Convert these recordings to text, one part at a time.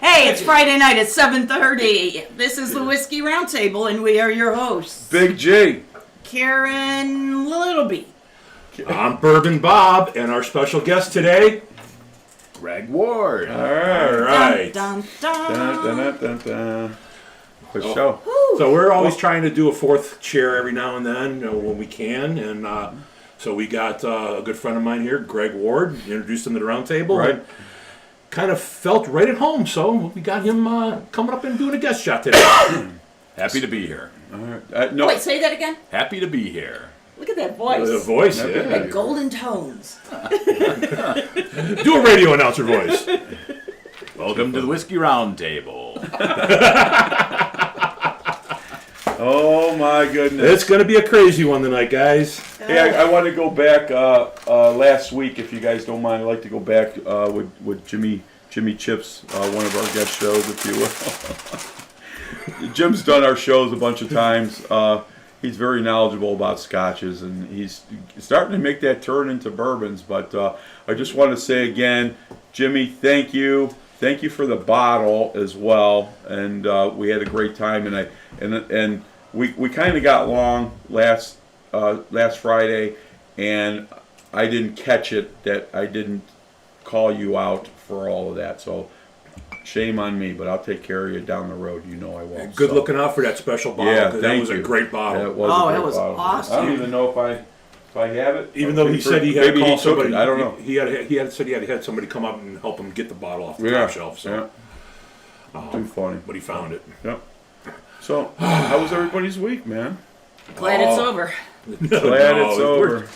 Hey, it's Friday night at 7:30. This is the Whiskey Roundtable, and we are your hosts. Big G. Karen Littleby. I'm Bourbon Bob, and our special guest today, Greg Ward. All right. Dun, dun, Dun, dun. dun, dun, dun. Good show. So we're always trying to do a fourth chair every now and then, when we can, and so we got a good friend of mine here, Greg Ward, introduced him to the round table, Right. and kind of felt right at home, so we got him coming up and doing a guest shot today. Happy to be here. All right. No. Wait, say that again? Happy to be here. Look at that voice. The voice, Yeah. yeah. Like golden tones. Do a radio announcer voice. Welcome to the Whiskey Roundtable. Oh my goodness. It's going to be a crazy one tonight, guys. Hey, I want to go back last week, if you guys don't mind. I'd like to go back with Jimmy Chips, one of our guest shows, if you will. Jim's done our shows a bunch of times. He's very knowledgeable about scotches, and he's starting to make that turn into bourbons. But I just want to say again, Jimmy, thank you. Thank you for the bottle as well. And we had a great time, and we kind of got long last Friday, and I didn't catch it that I didn't call you out for all of that. So shame on me, but I'll take care of you down the road. You know I will. Good looking out for that special bottle. Yeah, that was thank a you. great bottle. That was Oh, a it great was bottle. awesome. I don't even know if I have it. Even though he said he had maybe to call he took somebody, it. I don't know. He said he had somebody come up and help him get the bottle off the Yeah, top shelf. So, too funny. but he found it. Yep. So, how was everybody's week, man? Glad it's over. Glad it's over.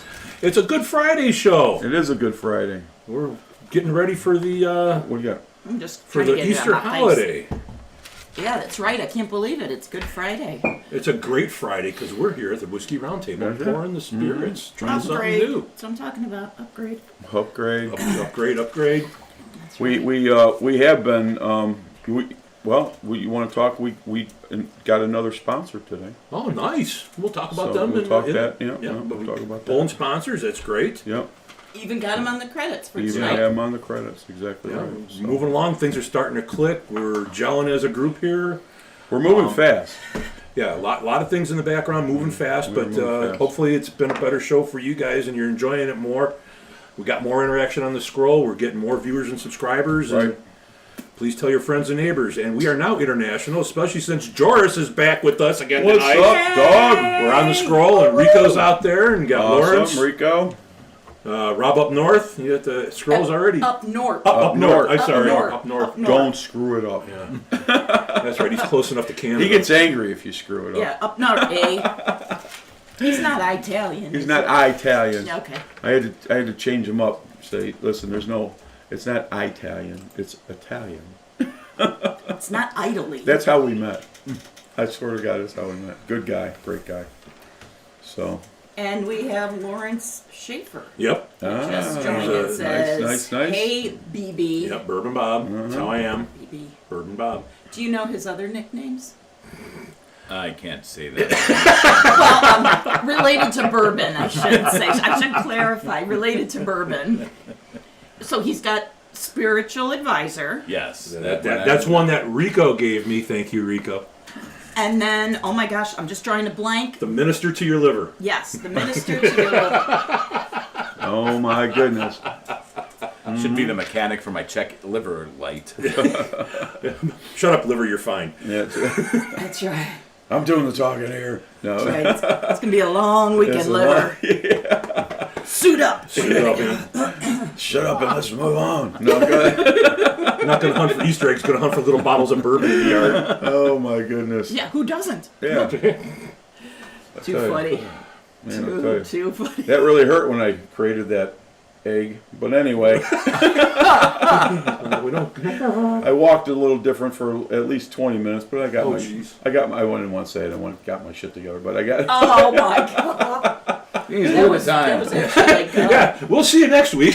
It's a Good Friday show. It is a Good Friday. We're getting ready for the What do you got? I'm just for trying to the get it Easter on my face. holiday. Yeah, that's right. I can't believe it. It's Good Friday. It's a great Friday because we're here at the Whiskey Roundtable That's it. pouring the spirits, trying something Upgrade. new. That's what I'm talking about. Upgrade. Upgrade. Upgrade. We have been. You want to talk? We got another sponsor today. Oh, nice. We'll talk about So them. we'll talk that. Yeah, We'll talk about that. Pulling sponsors. That's great. Yep. Even got him on the credits for Even tonight. have them on the credits. Exactly Yeah, right. So, moving along, things are starting to click. We're gelling as a group here. we're moving fast. Yeah, a lot of things in the background, moving fast, We're but moving fast. hopefully it's been a better show for you guys and you're enjoying it more. We got more interaction on the scroll. We're getting more viewers and subscribers. Right. And please tell your friends and neighbors. And we are now international, especially since Joris is back with us again What's tonight. up, dog? We're on the scroll, and Rico's out there, and got Lawrence. Awesome, Rico. Rob up north. You got the scrolls already. Up north. Up north. I'm Up sorry. north. Up north. Up north. Don't screw it up. Yeah. That's right. He's close enough to Canada. He gets angry if you screw it up. Yeah, up north, eh? He's not Italian. He's is not he? Italian. Yeah, okay. I had to change him up. Say, listen, it's not Italian. It's Italian. It's not Italy. That's how we met. I swear to God, that's how we met. Good guy, great guy. So. And we have Lawrence Schaefer. Yep. Just joined. It says, nice. "Hey, BB." Yep. Bourbon Bob. That's how I am. BB. Bourbon Bob. Do you know his other nicknames? I can't say that. Well, related to bourbon, I should say. I should clarify. Related to bourbon. So he's got spiritual advisor. Yes. That's one that Rico gave me. Thank you, Rico. And then, oh my gosh, I'm just drawing a blank. The minister to your liver. Yes, the minister to your liver. Oh my goodness. Should be the mechanic for my check liver light. Shut up, liver. You're fine. Yeah, That's right. I'm doing the talking here. No. Right. It's going to be a long It's weekend, a liver. lot- Suit up. Shut up, man. Shut up and let's move on. No, go ahead. I'm not going to hunt for Easter eggs. Going to hunt for little bottles of bourbon in the yard. Oh my goodness. Yeah, who doesn't? Yeah. Too funny. Man, I'll tell you. Too funny. That really hurt when I created that egg. But anyway, We don't. I walked a little different for at least 20 minutes, but I got Oh, my jeez. I wouldn't want to say it. got my shit together, but I got Oh my God. That was time. Actually good. Yeah, we'll see you next week.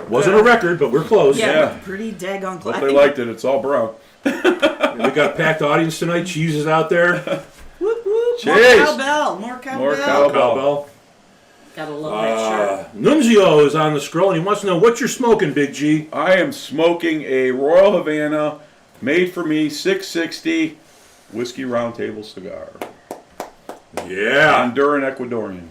Wasn't a record, but we're close. Yeah, Yeah. pretty daggone close. Hope they liked it. It's all brown. We got a packed audience tonight. Cheese is out there. Whoop, whoop. More Cheese. cowbell. More cowbell. More cowbell. Cowbell. Gotta love that shirt. Nunzio is on the scroll, and he wants to know what you're smoking, Big G. I am smoking a Royal Havana, made for me, 660 Whiskey Roundtable cigar. Yeah. Honduran Ecuadorian.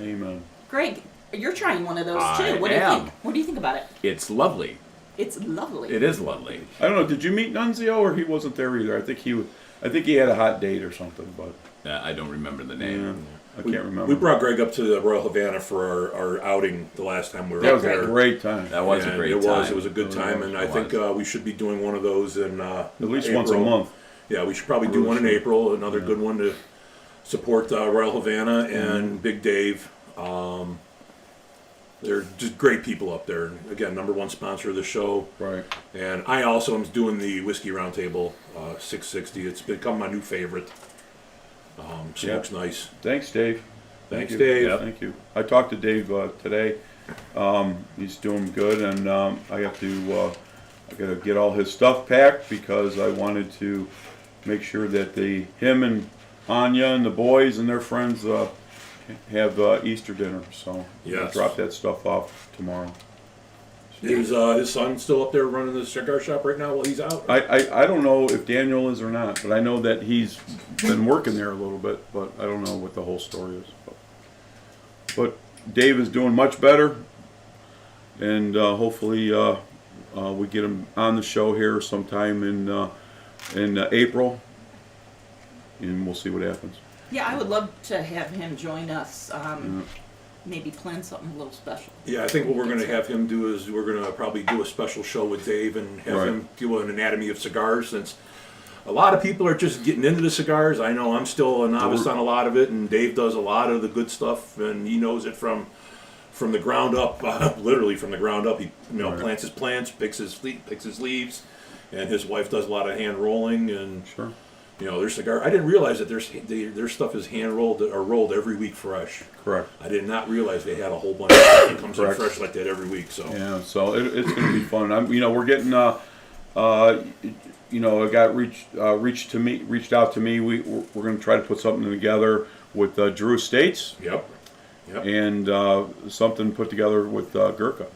Amen. Greg, you're trying one of those too. I What do you am. think? What do you think about it? It's lovely. It's lovely. It is lovely. I don't know. Did you meet Nunzio, or he wasn't there either? I think he had a hot date or something, but I don't remember the yeah, name. I can't remember. We brought Greg up to the Royal Havana for our outing the last time we were that up was a there. great time. That was a And great it time. It was a good time, and I It think we should be doing one of those in At least once a April. month. Yeah, we should probably do one in April. Another good one to support Royal Havana and Big Dave. They're just great people up there. Again, #1 sponsor of the show. Right. And I also am doing the Whiskey Roundtable 660. It's become my new favorite. Smoke's nice. Thanks, Dave. Thanks, you. Dave. Yeah, thank you. I talked to Dave today. He's doing good, and I got to get all his stuff packed because I wanted to make sure that him and Anya and the boys and their friends have Easter dinner. So Yes. I'll drop that stuff off tomorrow. Is his son still up there running the cigar shop right now while he's out? I don't know if Daniel is or not, but I know that he's been working there a little bit, but I don't know what the whole story is. But Dave is doing much better, and hopefully we get him on the show here sometime in April, and we'll see what happens. Yeah, I would love to have him join us. Maybe plan something a little special. Yeah, I think what we're going to have him do is we're going to probably do a special show with Dave and have Right. him do an anatomy of cigars, since a lot of people are just getting into the cigars. I know I'm still a novice on a lot of it, and Dave does a lot of the good stuff, and he knows it from the ground up, literally from the ground up. He Right. plants his plants, picks his leaves, and his wife does a lot of hand rolling and. Sure. Their cigar. I didn't realize that their stuff is hand rolled or rolled every week fresh. Correct. I did not realize they had a whole bunch of stuff that comes in Correct. fresh like that every week. So Yeah, so it's going to be fun. We're getting, it got reached out to me. We're going to try to put something together with Drew Estates Yep. and something put together with Gurkha.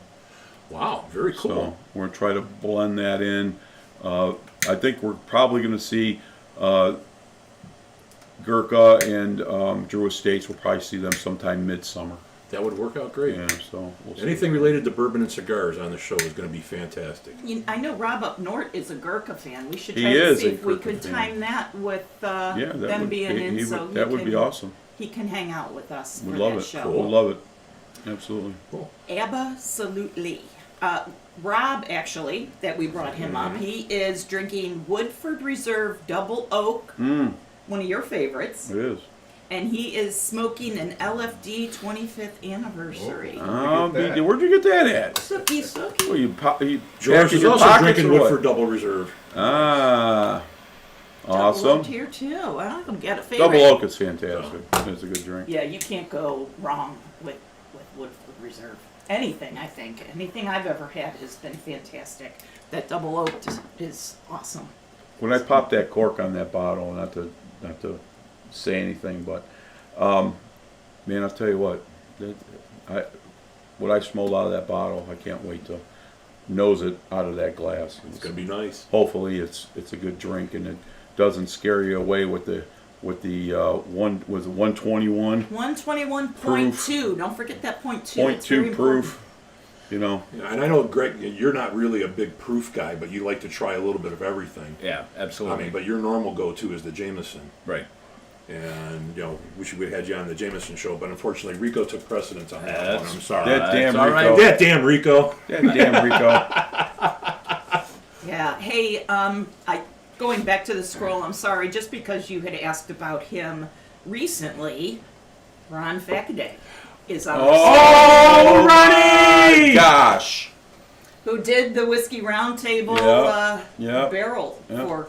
Wow, very cool. So we're going to try to blend that in. I think we're probably going to see Gurkha and Drew Estates. We'll probably see them sometime midsummer. That would work out great. Yeah, so we'll see. Anything related to bourbon and cigars on the show is going to be fantastic. I know Rob up north is a Gurkha fan. We should He try to is see a if we Gurkha could fan. time that with Yeah, that them would being in, so that would be awesome. he can hang out with us We'd for love that it. show. We'd love it. Absolutely. Absolutely. Rob, actually, that we brought him up, he is drinking Woodford Reserve Double Oak, one of your favorites, It is. and he is smoking an LFD 25th anniversary. Where'd you get that at? Sookie, sookie. Well, you George pack in is your also pockets drinking or what? Woodford Double Reserve. Ah, Double awesome. Oak here too. I don't get a favorite. Double Oak is fantastic. It's a good drink. Yeah, you can't go wrong with Woodford Reserve. Anything, I think. Anything I've ever had has been fantastic. That Double Oak is awesome. When I popped that cork on that bottle, not to say anything, but man, I'll tell you what, what I smelled out of that bottle, I can't wait to nose it out of that glass. It's going to be nice. Hopefully, it's a good drink and it doesn't scare you away with the 121. 121.2. Don't forget that point two. Point It's two very proof. Yeah, and I know, Greg, you're not really a big proof guy, but you like to try a little bit of everything. Yeah, absolutely. But your normal go-to is the Jameson. Right. And, wish we had you on the Jameson show, but unfortunately Rico took precedence on that one. That's- I'm sorry. That damn all right. Rico. That damn Rico. That damn Rico. Yeah. Hey, going back to the scroll, I'm sorry, just because you had asked about him recently, Ron Fackaday is on the Oh, Ronnie! gosh. who did the Whiskey Roundtable Yeah. barrel Yeah.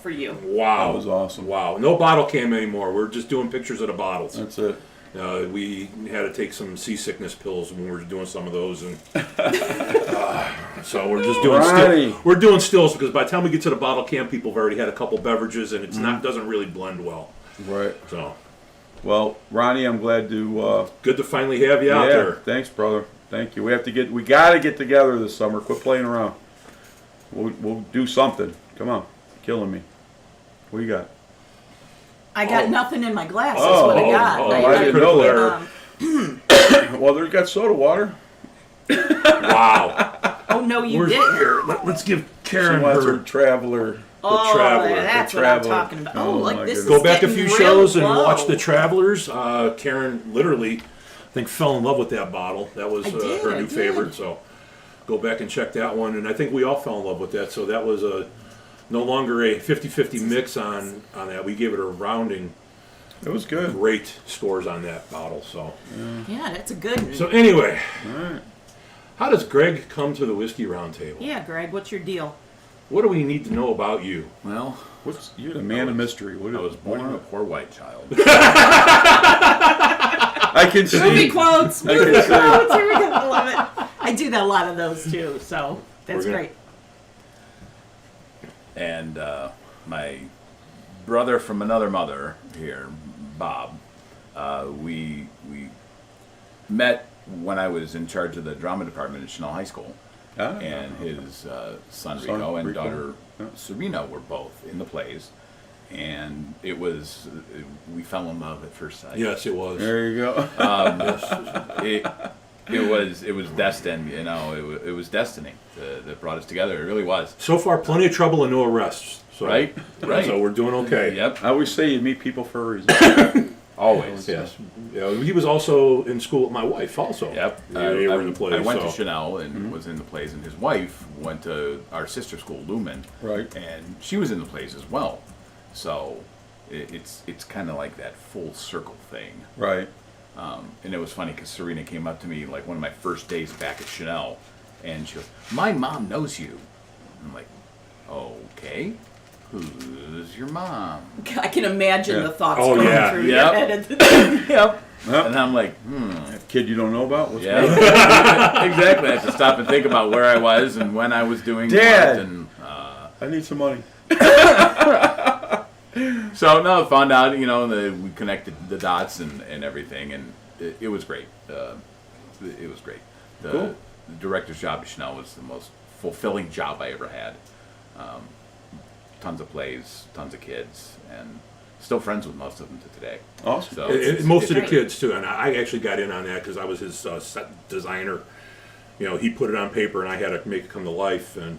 for you. Wow. That was awesome. Wow. No bottle cam anymore. We're just doing pictures of the bottles. That's it. We had to take some seasickness pills when we were doing some of those, and so we're just doing Ronnie. we're doing stills because by the time we get to the bottle cam, people have already had a couple beverages, and it's not doesn't really blend well. Right. So Well, Ronnie, I'm glad to. Good to finally have you out Yeah, there. thanks, brother. Thank you. We gotta get together this summer. Quit playing around. We'll do something. Come on, killing me. What you got? I got nothing in my glass. That's Oh, what I got. I didn't know that. um, Well, they got soda water. Wow. oh no, you Where's didn't. here? Let's give She Karen wants her her. traveler. Oh, Traveler. that's The what I'm Traveler. talking about. Oh, Oh, like my this. goodness. Go back a is few getting shows real and watch low. The Travelers. Karen literally, I think, fell in love with that bottle. That was I did, her I new did. favorite. So go back and check that one. And I think we all fell in love with that. So that was no longer a 50-50 mix on that. We gave it a rounding. It was good. Great scores on that bottle. So Yeah, that's a good one. so anyway, All right. how does Greg come to the Whiskey Roundtable? Yeah, Greg, what's your deal? What do we need to know about you? Well, You're the man of mystery. What I was born what- a poor white child. I can see. Movie quotes. I can Movie see. quotes. Here we go. I love it. I do that a lot of those too. So that's We're gonna- great. And my brother from another mother here, Bob, we met when I was in charge of the drama department at Chanel High School. Ah. And his son Son Rico and Rico. daughter Yeah. Serena were both in the plays. And it was, we fell in love at first sight. Yes, it was. There you go. It was destined, you know, it was destiny that brought us together. It really was. So far, plenty of trouble and no arrests. So, Right, right. So we're doing okay. Yep, I always say you meet people for a reason. always. Yes. Yeah, he was also in school with my wife. Also. Yep. They were in the plays. I went so. to Chanel and was in the plays, and his wife went to our sister school, Lumen. Right. And she was in the plays as well. So it's kind of like that full circle thing. Right. And it was funny because Serena came up to me like one of my first days back at Chanel, and she goes, "My mom knows you." I'm like, "Okay, who's your mom?" I can imagine Yeah. the thoughts Oh, going yeah. through Yep. your head at the time. Yep. Huh? And I'm like, That kid you don't know about? What's yeah, going on? exactly. I had to stop and think about where I was and when I was doing Dad. what, and I need some money. so no, found out, you know, we connected the dots and everything, and it was great. It was great. Cool. The director's job at Chanel was the most fulfilling job I ever had. Tons of plays, tons of kids, and still friends with most of them to today. Awesome. So And most of the great. kids too, and I actually got in on that because I was his set designer. You know, he put it on paper, and I had to make it come to life. And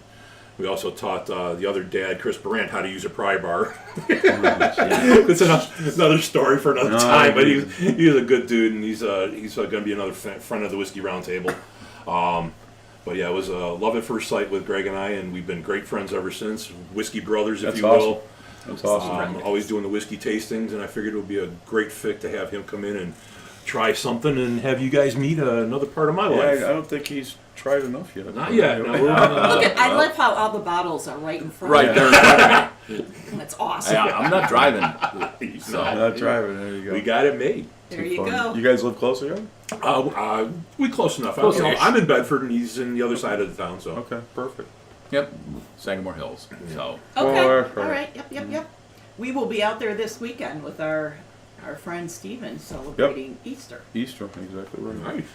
we also taught the other dad, Chris Brandt, how to use a pry bar. It's another story for another time. But he's a good dude, and he's going to be another friend of the Whiskey Roundtable. But yeah, it was a love at first sight with Greg and I, and we've been great friends ever since. Whiskey brothers, if That's you awesome. will. That's awesome. Always doing the whiskey tastings, and I figured it would be a great fit to have him come in and try something and have you guys meet another part of my Yeah, life. I don't think he's tried enough yet. Not yet. No, we're, Look at, I love how all the bottles are right in front right of there in front of me. you. That's awesome. I'm not driving. so, I'm not driving. There you go. we got it made. There Too you funny. go. You guys live closer together? We close enough. Close-ish. I'm in Bedford, and he's in the other side of the town. So Okay, perfect. Yep, Sagamore Hills. So Okay. All All right. right. Yep. We will be out there this weekend with our friend Steven celebrating Easter. Easter, exactly right. nice.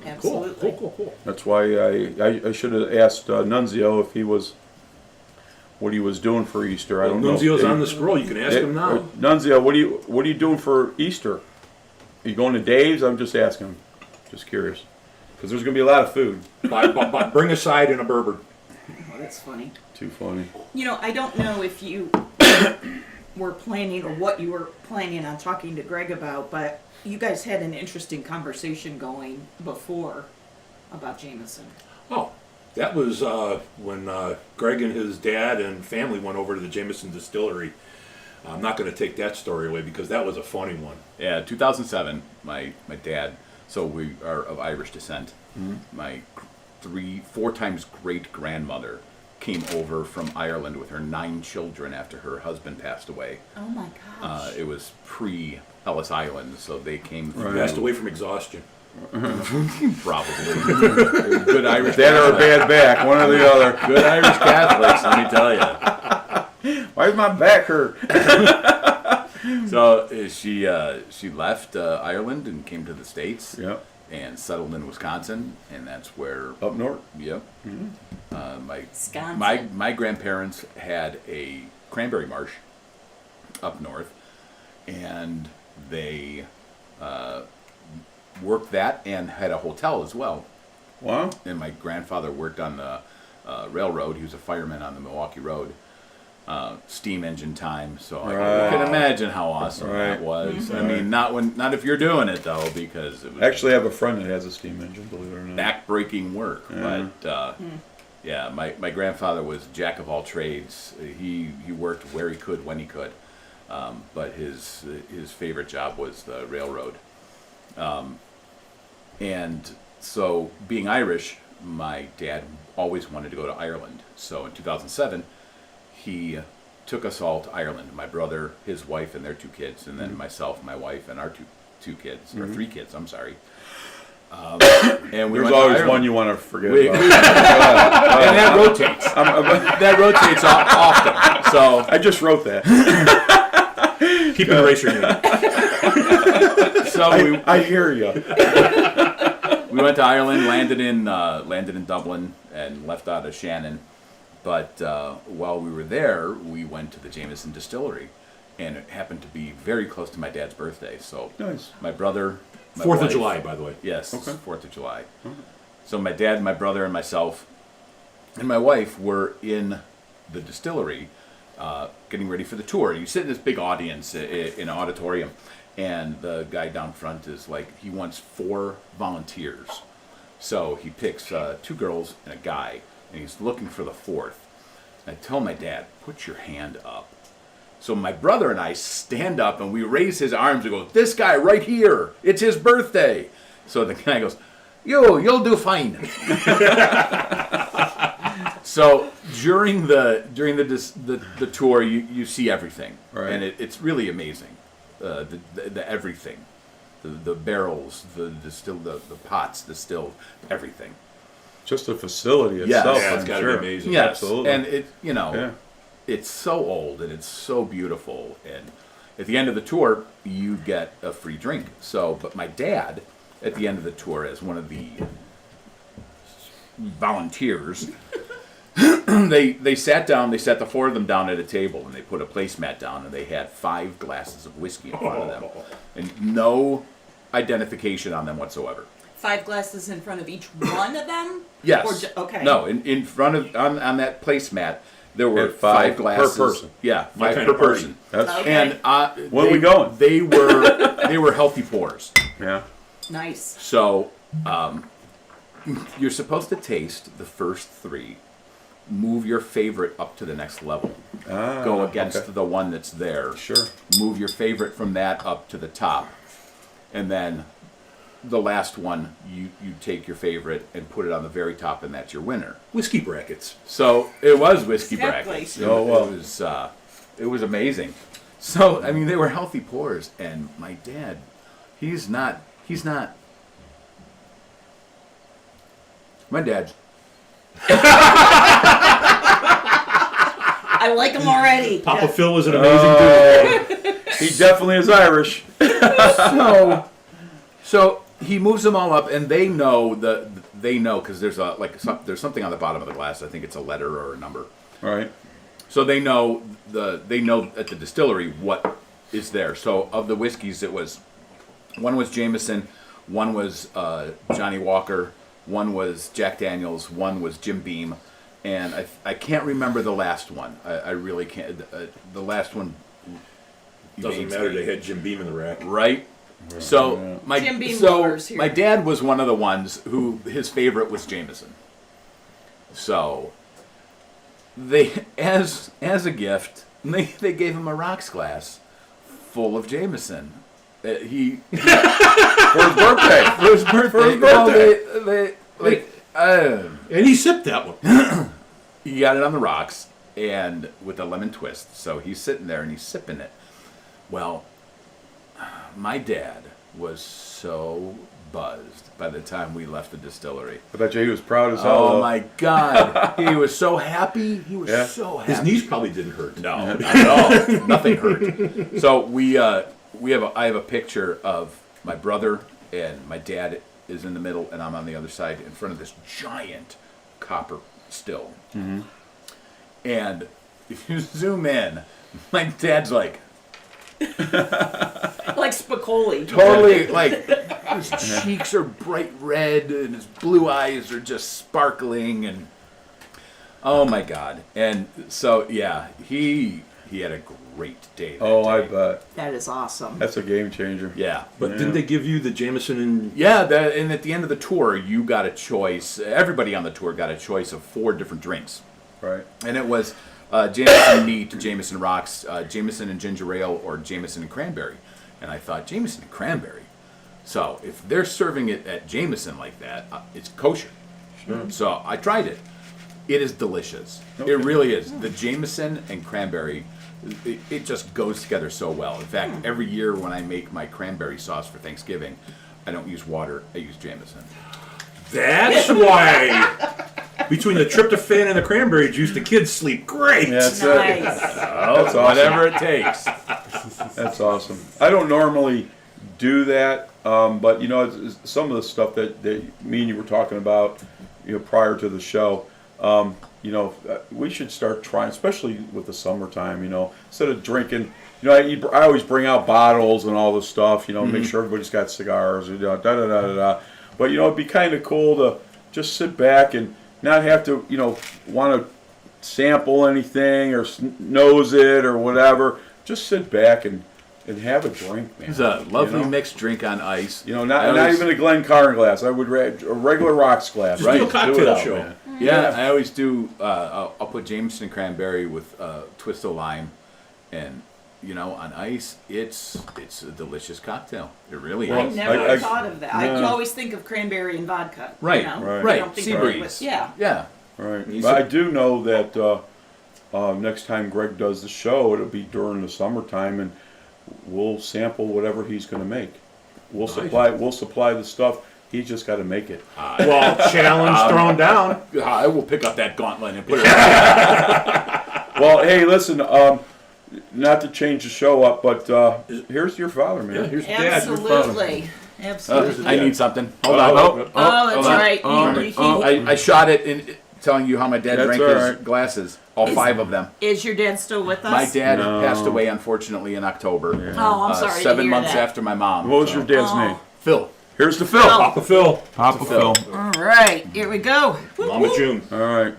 Absolutely. Cool. That's why I should have asked Nunzio if he was what he was doing for Easter. I don't know. Nunzio's on the scroll. You can ask him now. Nunzio, what are you doing for Easter? Are you going to Dave's? I'm just asking. Just curious. Because there's going to be a lot of food. But bring a side and a bourbon. Oh, that's funny. Too funny. You know, I don't know if you were planning or what you were planning on talking to Greg about, but you guys had an interesting conversation going before about Jameson. Oh, that was when Greg and his dad and family went over to the Jameson Distillery. I'm not going to take that story away because that was a funny one. yeah, 2007, my dad. So we are of Irish descent. My 4 times great grandmother came over from Ireland with her 9 children after her husband passed away. Oh my gosh. It was pre Ellis Island, so they came through. Passed away from exhaustion. Probably good Irish. That or a bad back, one or the other. Good Irish Catholics, let me tell you. Why does my back hurt? So she left Ireland and came to the States. Yeah. And settled in Wisconsin, and that's where. Up north. Yep. Wisconsin. My grandparents had a cranberry marsh up north, and they worked that and had a hotel as well. Wow. And my grandfather worked on the railroad. He was a fireman on the Milwaukee Road. Steam engine time, so I can imagine how awesome that was. I mean, not if you're doing it though, because it was Actually, I have a friend that has a steam engine. Believe it or not. back-breaking work. But yeah, my grandfather was jack of all trades. He worked where he could when he could, but his favorite job was the railroad. And so, being Irish, my dad always wanted to go to Ireland. So in 2007. He took us all to Ireland. My brother, his wife, and their 2 kids, and then myself, my wife, and our two kids, or 3 kids. I'm sorry. And we There's went always to one you want to forget about. and that rotates. That rotates often. So I just wrote that. Keep an eraser name. So I hear you. we went to Ireland, landed in Dublin, and left out of Shannon. But while we were there, we went to the Jameson distillery, and it happened to be very close to my dad's birthday. So Nice. my brother, my 4th wife- of July, by the way. Yes, Okay. 4th of July. So my dad, my brother, and myself, and my wife were in the distillery, getting ready for the tour. You sit in this big audience in an auditorium, and the guy down front is like, he wants 4 volunteers. So he picks 2 girls and a guy, and he's looking for the 4th. And I tell my dad, put your hand up. So my brother and I stand up, and we raise his arms and go, this guy right here, it's his birthday. So the guy goes, you'll do fine. So during the tour, you see everything, Right. and it's really amazing. The everything, the barrels, the pots, the still, everything. Just the facility Yes. itself. Yeah, I'm it's gotta sure. be amazing. Yes, Absolutely. and it Yeah. it's so old and it's so beautiful, and at the end of the tour you get a free drink. So, but my dad, at the end of the tour, as one of the volunteers, they sat down. They sat the 4 of them down at a table, and they put a placemat down, and they had 5 glasses of whiskey in front of them, and no identification on them whatsoever. 5 glasses in front of each one of them? Yes. Or okay. No, in front of on that placemat there were And 5 5 glasses per person. Yeah, 5 kind per of party? person. That's Okay. And Where are we going? They were healthy pours. yeah. Nice. So you're supposed to taste the first 3, move your favorite up to the next level, go against okay. the one that's there. Sure. Move your favorite from that up to the top, and then the last one you take your favorite and put it on the very top, and that's your winner. Whiskey brackets. So it was whiskey Exactly. brackets. Oh, well. It was amazing. So I mean, they were healthy pours, and my dad, he's not. My dad's. I like them already. Papa Phil is an amazing dude. He definitely is Irish. So he moves them all up, and they know because there's there's something on the bottom of the glass. I think it's a letter or a number. All right. So they know at the distillery what is there. So of the whiskeys, one was Jameson, one was Johnny Walker, one was Jack Daniels, one was Jim Beam, and I can't remember the last one. I really can't. The last one Doesn't evades matter. me. They had Jim Beam in the rack. Right? So Jim Beam lovers here. my dad was one of the ones who his favorite was Jameson. So they as a gift they gave him a rocks glass full of Jameson. He For his birthday. for his birthday. And he sipped that one. He got it on the rocks and with a lemon twist. So he's sitting there and he's sipping it. Well, my dad was so buzzed by the time we left the distillery. I bet you he was proud as hell. Oh though. my God, he was so happy. He was Yeah. so happy. His knees probably didn't hurt. No, not at all. Nothing hurt. So I have a picture of my brother and my dad is in the middle, and I'm on the other side in front of this giant copper still. Mm-hmm. And if you zoom in, my dad's like Like Spicoli. totally like his cheeks are bright red and his blue eyes are just sparkling and oh my God. And so yeah, he had a great day. That Oh, I day. bet. That is awesome. That's a game changer. Yeah. But didn't they give you the Jameson and Yeah, and at the end of the tour, you got a choice. Everybody on the tour got a choice of 4 different drinks. Right. And it was Jameson Neat, Jameson Rocks, Jameson and Ginger Ale, or Jameson and Cranberry. And I thought, Jameson and Cranberry? So if they're serving it at Jameson like that, it's kosher. Sure. So I tried it. It is delicious. Okay. It really is. The Jameson and Cranberry, it just goes together so well. In fact, every year when I make my cranberry sauce for Thanksgiving, I don't use water, I use Jameson. That's why between the tryptophan and the cranberry juice, the kids sleep great. Yeah, that's Nice. That's awesome. Whatever it takes. That's awesome. I don't normally do that, but you know, it's some of the stuff that me and you were talking about, you know, prior to the show. You know, we should start trying, especially with the summertime. You know, instead of drinking, you know, I always bring out bottles and all this stuff. You know, make sure everybody's got cigars. You know, da da da da da. But you know, it'd be kind of cool to just sit back and not have to, you know, want to sample anything or nose it or whatever. Just sit back and have a drink, man. It's a lovely you know? mixed drink on ice. You know, not even a Glencairn glass. I would a regular rocks glass. Just right? do a cocktail Do it out, show. man. Yeah, I always do. I'll put Jameson and Cranberry with twist of lime, and you know, on ice, it's a delicious cocktail. It really I is. never thought of that. no. You always think of cranberry and vodka. Right, You know? right. You don't think Sea of it breeze. with- yeah. Yeah. Right. You But I said- do know that next time Greg does the show, it'll be during the summertime, and we'll sample whatever he's going to make. We'll supply the stuff. He's just got to make it. Well, challenge thrown down. I will pick up that gauntlet and put it. On. Well, hey, listen. Not to change the show up, but here's your father, man. Yeah, here's Dad. Your father. Absolutely. Absolutely. I need something. Hold on. Oh, that's hold on. right. I shot it in telling you how my dad That's drank all his right. glasses. All 5 of them. Is your dad still with us? My dad No. passed away, unfortunately, in October. Oh, I'm sorry. to 7 hear months that. after my mom. What was your dad's Oh. name? Phil. Here's the Phil. Phil. Papa Phil. Papa Phil. All right. Here we go. Mama June. All right.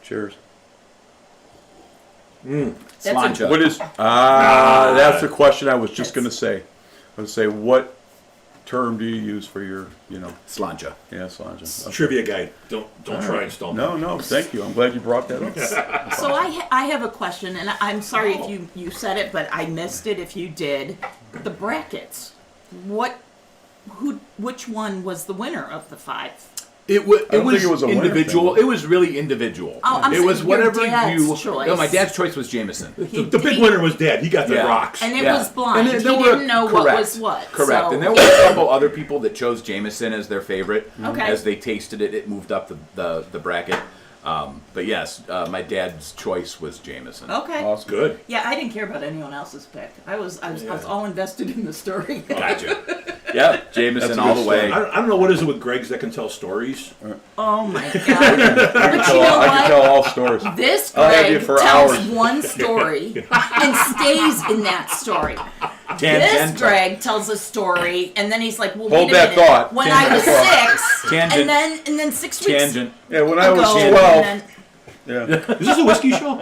Cheers. That's Slancha. What is? That's the question I was just going to say. I was say, what term do you use for your, you know? Slancha. Yeah, Solange. Trivia guy. Don't try and stump. No, thank you. I'm glad you brought that up. So I have a question, and I'm sorry if you said it, but I missed it if you did. The brackets. Which one was the winner of the 5? It was. I don't think it was a winner individual. thing. It was really individual. Oh, I'm it saying was your whatever dad's you. choice. No, my dad's choice was Jameson. The big winner was Dad. He got the Yeah. rocks. And it Yeah. was blind. And He there were- didn't know what correct, was what. Correct. So. And there were a couple other people that chose Jameson as their favorite. Okay. As they tasted it, it moved up the bracket. But yes, my dad's choice was Jameson. Okay. Awesome. Good. Yeah, I didn't care about anyone else's pick. I was all invested in the story. Gotcha. Yeah, Jameson That's a all good the way. I don't know what is it with Greg's that can tell stories. Oh my god! I can But you tell, know I can what? tell all stories. This I'll have you Greg for tells hours. one story and stays in that story. This Tangential. Greg tells a story and then he's like, "Well, Hold wait a that minute. thought. When I was 6, Tangent. and then 6 weeks Tangent. Yeah, when I was ago, 12. and then- Yeah. Is this a whiskey show?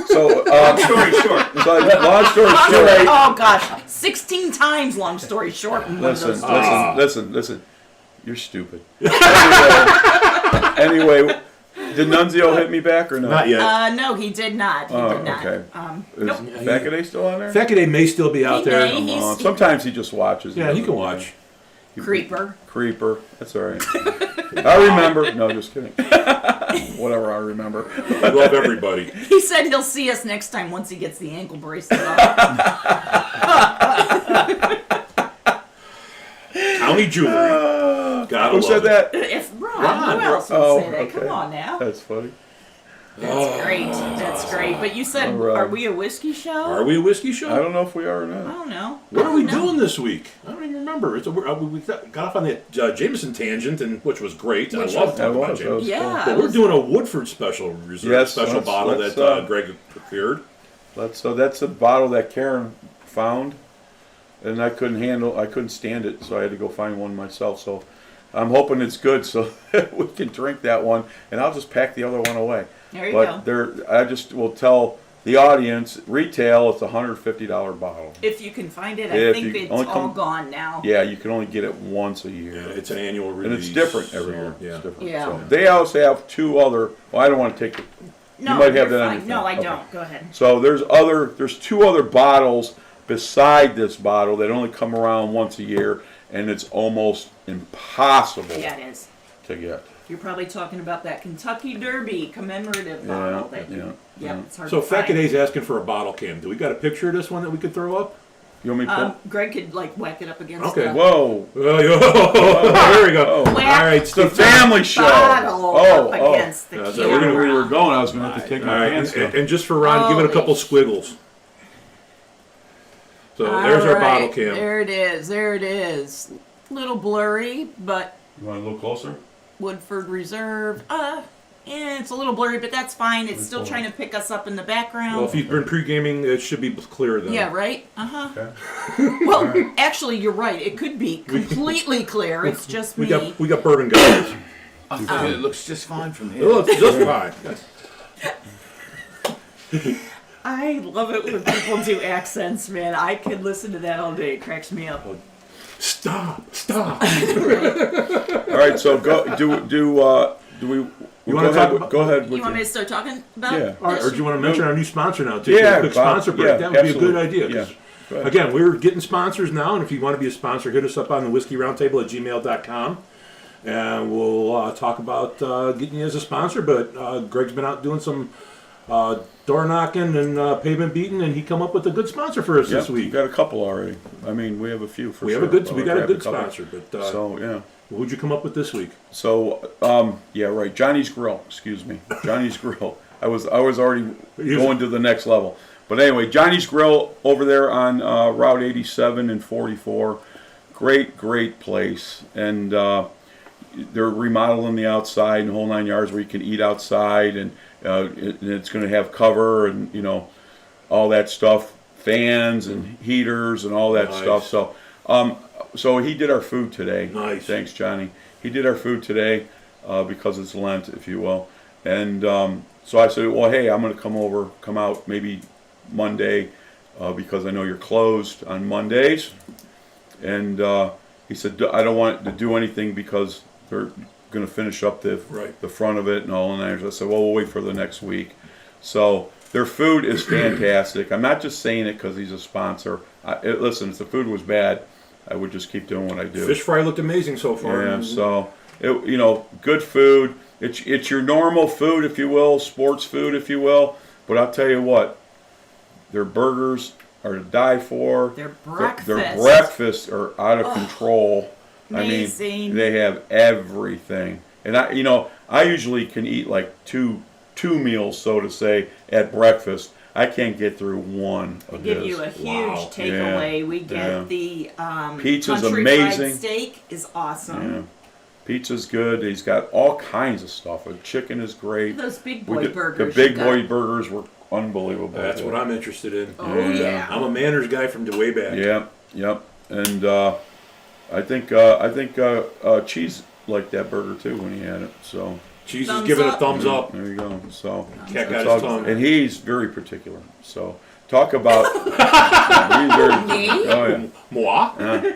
So, Story short. so long story short. oh gosh, 16 times. Long story short. in one of those stories. Listen. You're stupid. Anyway, did Nunzio hit me back or not? Not yet. No, he did not. He Oh, did not. okay. Is Nope. Baccaday still on there? Thackeray may still be out He there. may. He's- Sometimes he just watches. Yeah, he can watch. Creeper. Creeper. That's all right. I remember. No, just kidding. Whatever I remember. I love everybody. He said he'll see us next time once he gets the ankle bracelet off. Count Heavy jewelry. Gotta Who said love it. that? If Ron, Ron. who else would Oh, say that? okay. Come on now. That's funny. That's great. That's great. But you said, All right. are we a whiskey show? Are we a whiskey show? I don't know if we are or I not. don't know. What I are we don't know. doing this week? I don't even remember. We got off on the Jameson tangent, which was great. Which I love was- talking about That was Jameson. Yeah. But we're doing a Woodford special reserve Yes, special let's- bottle let's, that Greg prepared. So that's a bottle that Karen found, and I couldn't stand it, so I had to go find one myself. So I'm hoping it's good, so we can drink that one, and I'll just pack the other one away. There you But go. I just will tell the audience, retail, it's a $150 bottle. If you can find it, Yeah, I if think you it's only all come- gone now. Yeah, you can only get it once a year. Yeah, it's an annual release. And it's different every year. Yeah. It's different. Yeah. So they also have two other. Well, I don't want to take it. No, might have you're that on fine. your No, phone. I Okay. don't. Go ahead. So there's two other bottles beside this bottle that only come around once a year, and it's almost impossible Yeah, it is. to get. You're probably talking about that Kentucky Derby commemorative bottle that you. yeah. It's hard So to find. Fakaday's asking for a bottle cam. Do we got a picture of this one that we could throw up? You want me to put? Greg could like whack it up against Okay. the Whoa! There we go. Oh. All right, It's the Steve. family show. bottle Oh, up oh. against the Yeah, so camera. we're gonna- Where we were going, I was going to have to take All my right, pants down. and just for Ron, give it a Holy couple sh- squiggles. So there's our bottle Alright, cam. There it is. There it is. Little blurry, but You want a little closer? Woodford Reserve. It's a little blurry, but that's fine. It's still trying to pick us up in the background. Well, if you've been pre-gaming, it should be clear then. Yeah, right? Uh-huh. Okay. Well, actually, you're right. It could be completely clear. It's just We me. got bourbon guys. It looks just fine from It here. looks just fine. I love it when people do accents, man. I could listen to that all day. It cracks me up. Stop. All right, so do we? You wanna go talk ahead, about- go ahead with You want me your- to start talking about Yeah. All right, this? or do you want to mention our new sponsor now? Take Yeah, a quick Bob, sponsor break. yeah, That would be a good absolutely. idea. 'cause Yeah. Go ahead. Again, we're getting sponsors now, and if you want to be a sponsor, hit us up on the whiskeyroundtable@gmail.com, and we'll talk about getting you as a sponsor. But Greg's been out doing some door knocking and pavement beating, and he come up with a good sponsor for us Yep, this we week. got a couple already. I mean, we have a few for We sure. have a good, but we I'll got a grab good couple. sponsor. But So yeah. who'd you come up with this week? So yeah, right. Johnny's Grill. Excuse me, Johnny's Grill. I was already going to the next level. But anyway, Johnny's Grill over there on Route 87 and 44. Great place, and they're remodeling the outside and whole 9 yards where you can eat outside, and it's going to have cover and all that stuff, fans and heaters and all that Nice. stuff. So so he did our food today. Nice. Thanks, Johnny. He did our food today because it's Lent, if you will. And so I said, well, hey, I'm going to come out maybe Monday because I know you're closed on Mondays. And he said, I don't want to do anything because they're going to finish up the front of it and all. And I said, well, we'll wait for the next week. So their food is fantastic. I'm not just saying it because he's a sponsor. Listen, if the food was bad, I would just keep doing what I do. Fish fry looked amazing so far. Yeah, so good food. It's your normal food, if you will, sports food, if you will. But I'll tell you what, their burgers are to die for. Their breakfast. Their breakfasts are out of control. Amazing. I mean, they have everything. And I usually can eat like two meals, so to say, at breakfast. I can't get through one of Give this. you a huge Wow. takeaway. Yeah, We get the Pizza's country amazing. fried steak is awesome. Yeah. Pizza's good. He's got all kinds of stuff. The chicken is great. Those big We boy did- burgers. The big you got. boy burgers were unbelievable. That's what I'm interested in. Oh yeah. I'm a Manners guy from the way back. Yep. And I think Cheese liked that burger too when he had it. So Cheese is Thumbs giving a up. thumbs up. there you go. So Cat that's got his all- tongue. and he's very particular. So talk about he's very Me? oh yeah. Moi?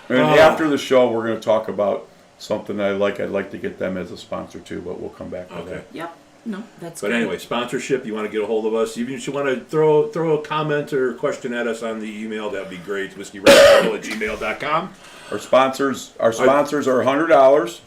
And after the show, we're going to talk about something I like. I'd like to get them as a sponsor too, but we'll come back to Okay. that. Yep. No, that's But good. anyway, sponsorship, you want to get a hold of us. Even if you want to throw a comment or question at us on the email, that would be great. whiskeyroundtable@gmail.com. Our sponsors are $100.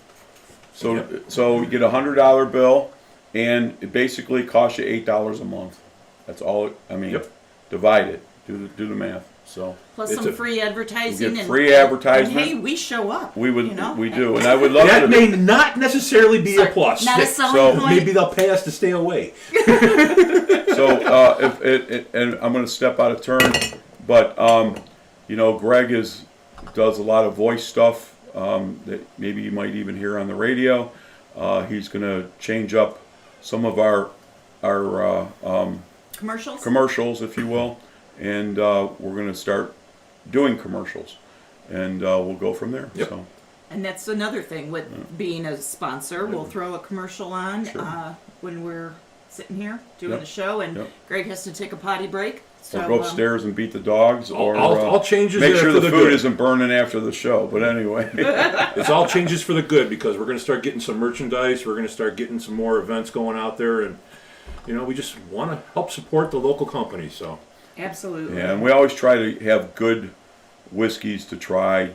So Yep. so you get a $100 bill, and it basically costs you $8 a month. That's all. I mean, Yep. divide it. Do the math. So Plus It's some a- free advertising. we get and free advertisement. And hey, we show up. we would, you know? we do, and I would love That to. may not necessarily be a Sorry, plus. Not a selling So point. Maybe they'll pay us to stay away. So if it, and I'm going to step out of turn, but you know, Greg does a lot of voice stuff that maybe you might even hear on the radio. He's going to change up some of our Commercials. commercials, if you will, and we're going to start doing commercials, and we'll go from there. Yep. So And that's another thing with being a sponsor. We'll throw a commercial on Sure. when we're sitting here doing Yep. the show, and Yep. Greg has to take a potty break. So or go upstairs and beat the dogs, or all changes make there sure for the the food good. isn't burning after the show. But anyway. It's all changes for the good because we're going to start getting some merchandise. We're going to start getting some more events going out there, and you know, we just want to help support the local company. So absolutely. Yeah, and we always try to have good whiskeys to try.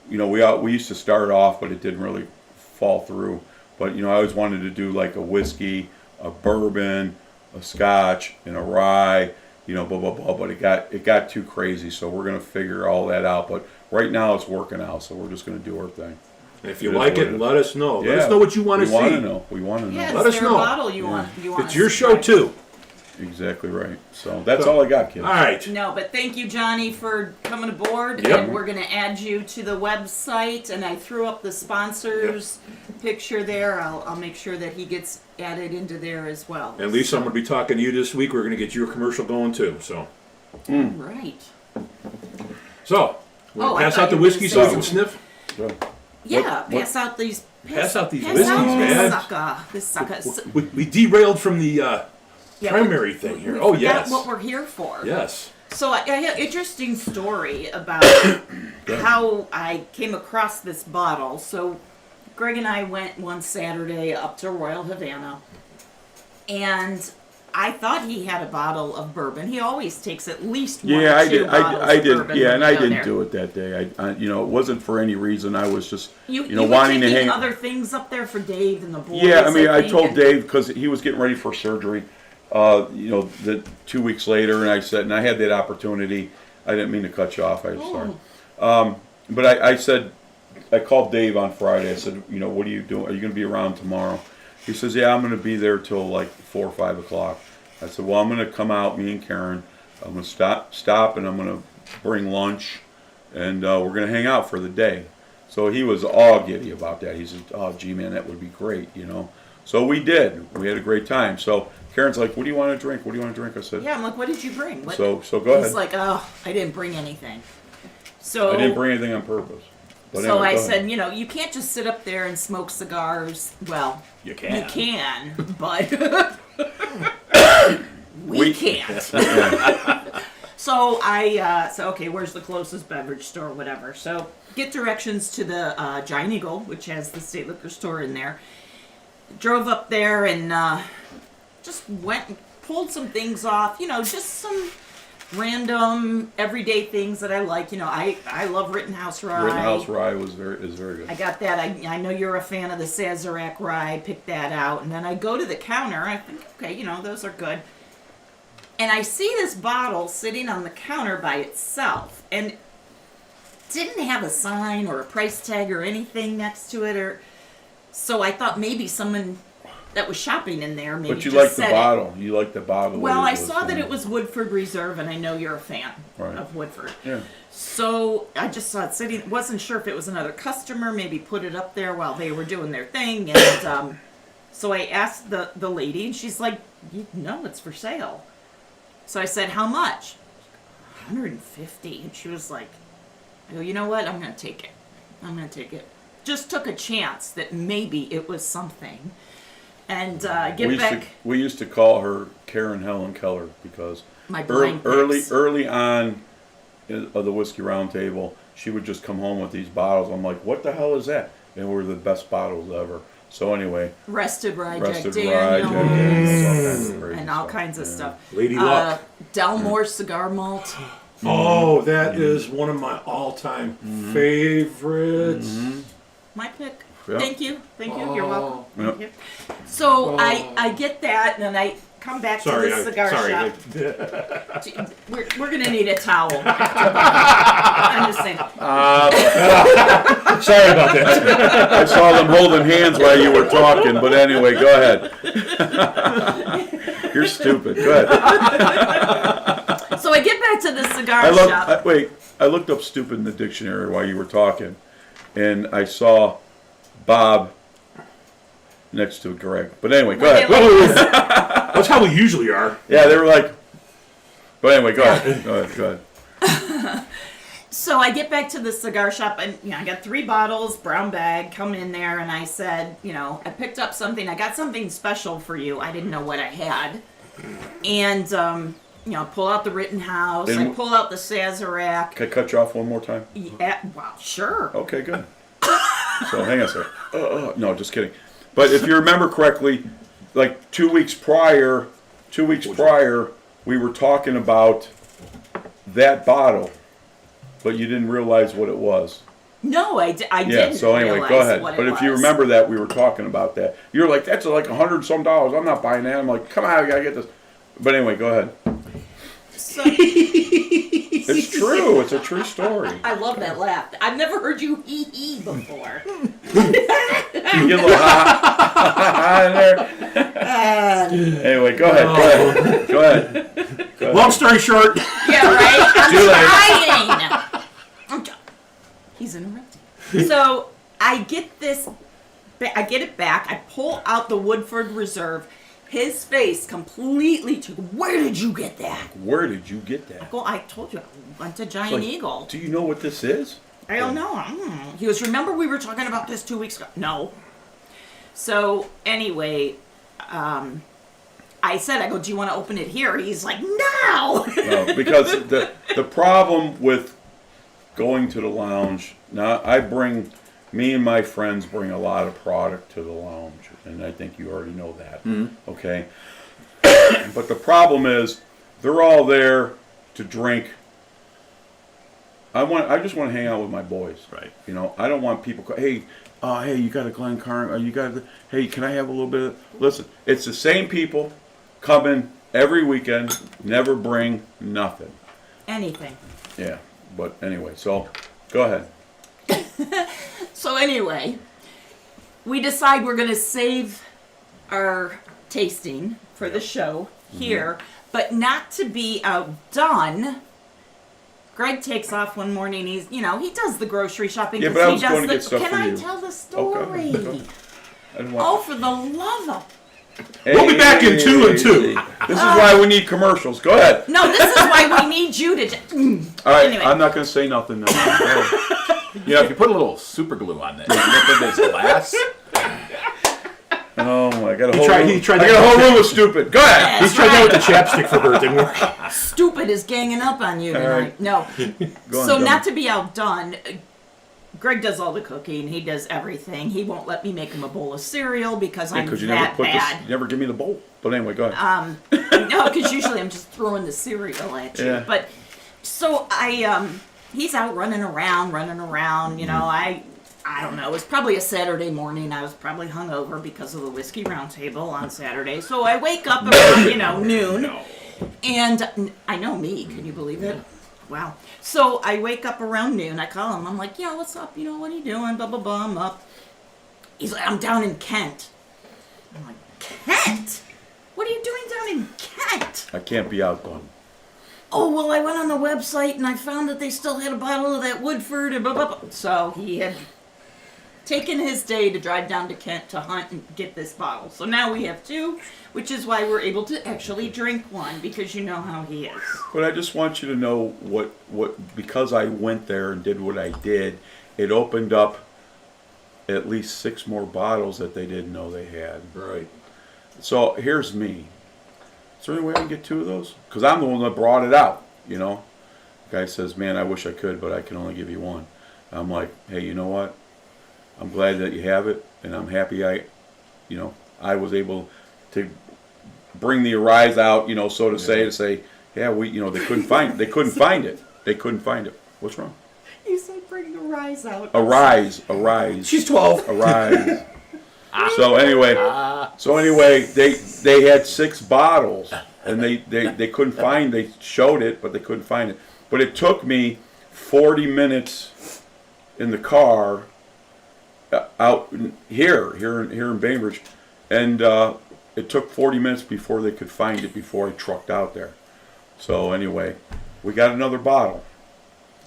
We used to start off, but it didn't really fall through. But I always wanted to do like a whiskey, a bourbon, a scotch, and a rye. Blah blah blah. But it got too crazy, so we're gonna figure all that out. But right now it's working out, so we're just gonna do our thing. and if you It is like what it, it is. let us know. Let Yeah, us know what you want to We see. want to know. We want to know. Yeah, Let is us there a know. bottle you want? You want It's us your to show try? too. Exactly right. So that's all I got, kids. All right. No, but thank you, Johnny, for coming aboard. Yep. And we're going to add you to the website. And I threw up the sponsors picture there. I'll make sure that he gets added into there as well. And Lisa, I'm going to be talking to you this week. We're going to get your commercial going too. So, Right. we'll Oh, I pass thought out the you were whiskey gonna so say you can sniff. So, Yeah, what- pass out these. Pass out these pass whiskeys, out man. This sucker. We derailed from the Yeah, primary thing here. we Oh forgot yes, what we're here for. yes. So I have an interesting story about how I came across this bottle. So Greg and I went one Saturday up to Royal Havana, and I thought he had a bottle of bourbon. He always takes at least one yeah, or two bottles I of did. bourbon Yeah, when and we I go didn't there. do it that day. It wasn't for any reason. I was just, You wanting were to taking hang. other things up there for Dave and the boys. Yeah, I mean, I think, told and- Dave because he was getting ready for surgery. The 2 weeks later, and I said, and I had that opportunity. I didn't mean to cut you off. I'm sorry. But I said, I called Dave on Friday. I said, what are you doing? Are you going to be around tomorrow? He says, yeah, I'm going to be there till like 4 or 5 o'clock. I said, well, I'm going to come out, me and Karen. I'm going to stop, and I'm going to bring lunch, and we're going to hang out for the day. So he was all giddy about that. He said, oh, gee, man, that would be great, So we did. We had a great time. So Karen's like, what do you want to drink? What do you want to drink? I said, Yeah, I'm like, what did you bring? What? so go ahead. He's like, oh, I didn't bring anything. So I didn't bring anything on purpose. But So anyway, I go said, ahead. you can't just sit up there and smoke cigars. Well, You can. you can, but we can't. Yeah. So I said, okay, where's the closest beverage store, whatever. So get directions to the Giant Eagle, which has the state liquor store in there. Drove up there and just went and pulled some things off, just some random everyday things that I like. I love Rittenhouse Rye. Rittenhouse Rye is very good. I got that. I know you're a fan of the Sazerac Rye. I picked that out. And then I go to the counter. I think, okay, those are good. And I see this bottle sitting on the counter by itself. And it didn't have a sign or a price tag or anything next to it. So I thought maybe someone that was shopping in there maybe But you just like the said it. bottle. You like the bottle. Well, I was, saw that it was Woodford Reserve, and I know you're a fan Right. of Woodford. Yeah. So I just saw it sitting. Wasn't sure if it was another customer. Maybe put it up there while they were doing their thing. And so I asked the lady, and she's like, "No, it's for sale." So I said, "How much?" $150. And she was like, "I go, you know what? I'm gonna take it. I'm gonna take it." Just took a chance that maybe it was something. And We used to call her Karen Helen Keller because My blind picks. early on of the Whiskey Roundtable, she would just come home with these bottles. I'm like, what the hell is that? And they were the best bottles ever. So anyway, Rested Rye, Rested Jack Rye, Daniels, Jack Daniels, all kinds of crazy and all stuff. kinds of Yeah. stuff. Lady Luck. Delmore cigar malt. Oh, that is one of my all-time favorites. My pick. Yeah. Thank you. You're welcome. Yeah. Thank you. So I get that, and I come back Sorry, to the cigar shop. We're gonna need a towel. I'm just saying. Sorry about that. I saw them holding hands while you were talking, but anyway, go ahead. You're stupid. Go ahead. So I get back to the cigar shop. I looked up stupid in the dictionary while you were talking, and I saw Bob next to Greg. But anyway, go ahead. That's how we usually are. Yeah, they were like. But anyway, go ahead. Go ahead. So I get back to the cigar shop, and I got 3 bottles, brown bag, come in there, and I said, I picked up something. I got something special for you. I didn't know what I had. And, pull out the Rittenhouse. I pull out the Sazerac. Can I cut you off one more time? Yeah, well, sure. Okay, good. So hang on a second. No, just kidding. But if you remember correctly, like 2 weeks prior, we were talking about that bottle, but you didn't realize what it was. No, I didn't. Yeah. So anyway, go ahead. But if you remember that, we were talking about that. You're like, that's like $100 some. I'm not buying that. I'm like, come on, I gotta get this. But anyway, go ahead. So, it's true. It's a true story. I love that laugh. I've never heard you hee before. You get a little ha in there. Anyway, go ahead. Go ahead. Long story short. Yeah, right? I'm trying. He's interrupting. So I get it back. I pull out the Woodford Reserve. His face completely took. Where did you get that? Where did you get that? I told you. I went to Giant Eagle. Do you know what this is? I don't know. He goes, remember we were talking about this 2 weeks ago? No. So anyway, I said, do you want to open it here? He's like, no! No, because the problem with going to the lounge, now me and my friends bring a lot of product to the lounge, and I think you already know that, okay? But the problem is, they're all there to drink. I just want to hang out with my boys. Right. I don't want people, hey, you got a Glencairn, hey, can I have a little bit of, listen, it's the same people coming every weekend, never bring nothing. Anything. Yeah, but anyway, so go ahead. So anyway, we decide we're going to save our tasting for the show here, but not to be outdone. Greg takes off one morning. He does the grocery shopping. Yeah, but I was going to get stuff Can for I you. tell the story? Okay. For the love of... We'll be back in 2 and 2. This is why we need commercials. Go ahead. No, this is why we need you to... All right, Anyway. I'm not going to say nothing now. If you put a little super glue on this, look at this glass. Oh my! I got a whole room of stupid. Go ahead. He's tried that with the chapstick for her, didn't we? Stupid is ganging up on you tonight. right. No. Go on, So Johnny. not to be outdone, Greg does all the cooking. He does everything. He won't let me make him a bowl of cereal because I'm Because you that never bad. you never give me the bowl. But anyway, go ahead. No, because usually I'm just throwing the cereal at you. Yeah. But so he's out running around. I don't know. It was probably a Saturday morning. I was probably hungover because of the Whiskey Roundtable on Saturday. So I wake up around, noon. No. And I know me. Can you believe it? Wow. So I wake up around noon. I call him. I'm like, yeah, what's up? What are you doing? Blah, blah, blah. I'm up. He's like, I'm down in Kent. I'm like, Kent? What are you doing down in Kent? I can't be outdone. Oh, well, I went on the website and I found that they still had a bottle of that Woodford and blah, blah, blah. So he had taken his day to drive down to Kent to hunt and get this bottle. So now we have 2, which is why we're able to actually drink one, because you know how he is. But I just want you to know what because I went there and did what I did, it opened up at least 6 more bottles that they didn't know they had. Right. So here's me. Is there any way I can get 2 of those? Because I'm the one that brought it out, The guy says, man, I wish I could, but I can only give you 1. I'm like, hey, you know what? I'm glad that you have it, and I'm happy I was able to bring the Arise out, so to say, yeah, they couldn't find it. What's wrong? You said bring the Rise out. Arise. She's 12. Arise. So anyway, they had 6 bottles, and they couldn't find. They showed it, but they couldn't find it. But it took me 40 minutes in the car out here in Bainbridge, and it took 40 minutes before they could find it before I trucked out there. So anyway, we got another bottle.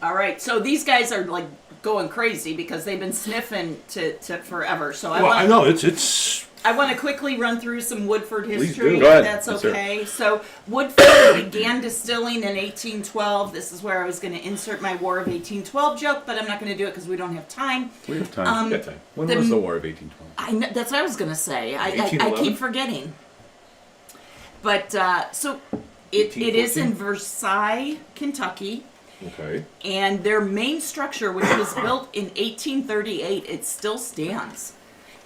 All right, so these guys are like going crazy because they've been sniffing to forever. So I know it's. I want to quickly run through some Woodford Please history, do. if Go ahead. that's Let's hear it. okay. So Woodford began distilling in 1812. This is where I was going to insert my War of 1812 joke, but I'm not going to do it because we don't have time. We have time. That time. When The- was the War of 1812? I know, that's what I was going to say. I 1811? keep forgetting. But so it is in 1814? Versailles, Kentucky. Okay. And their main structure, which was built in 1838, it still stands.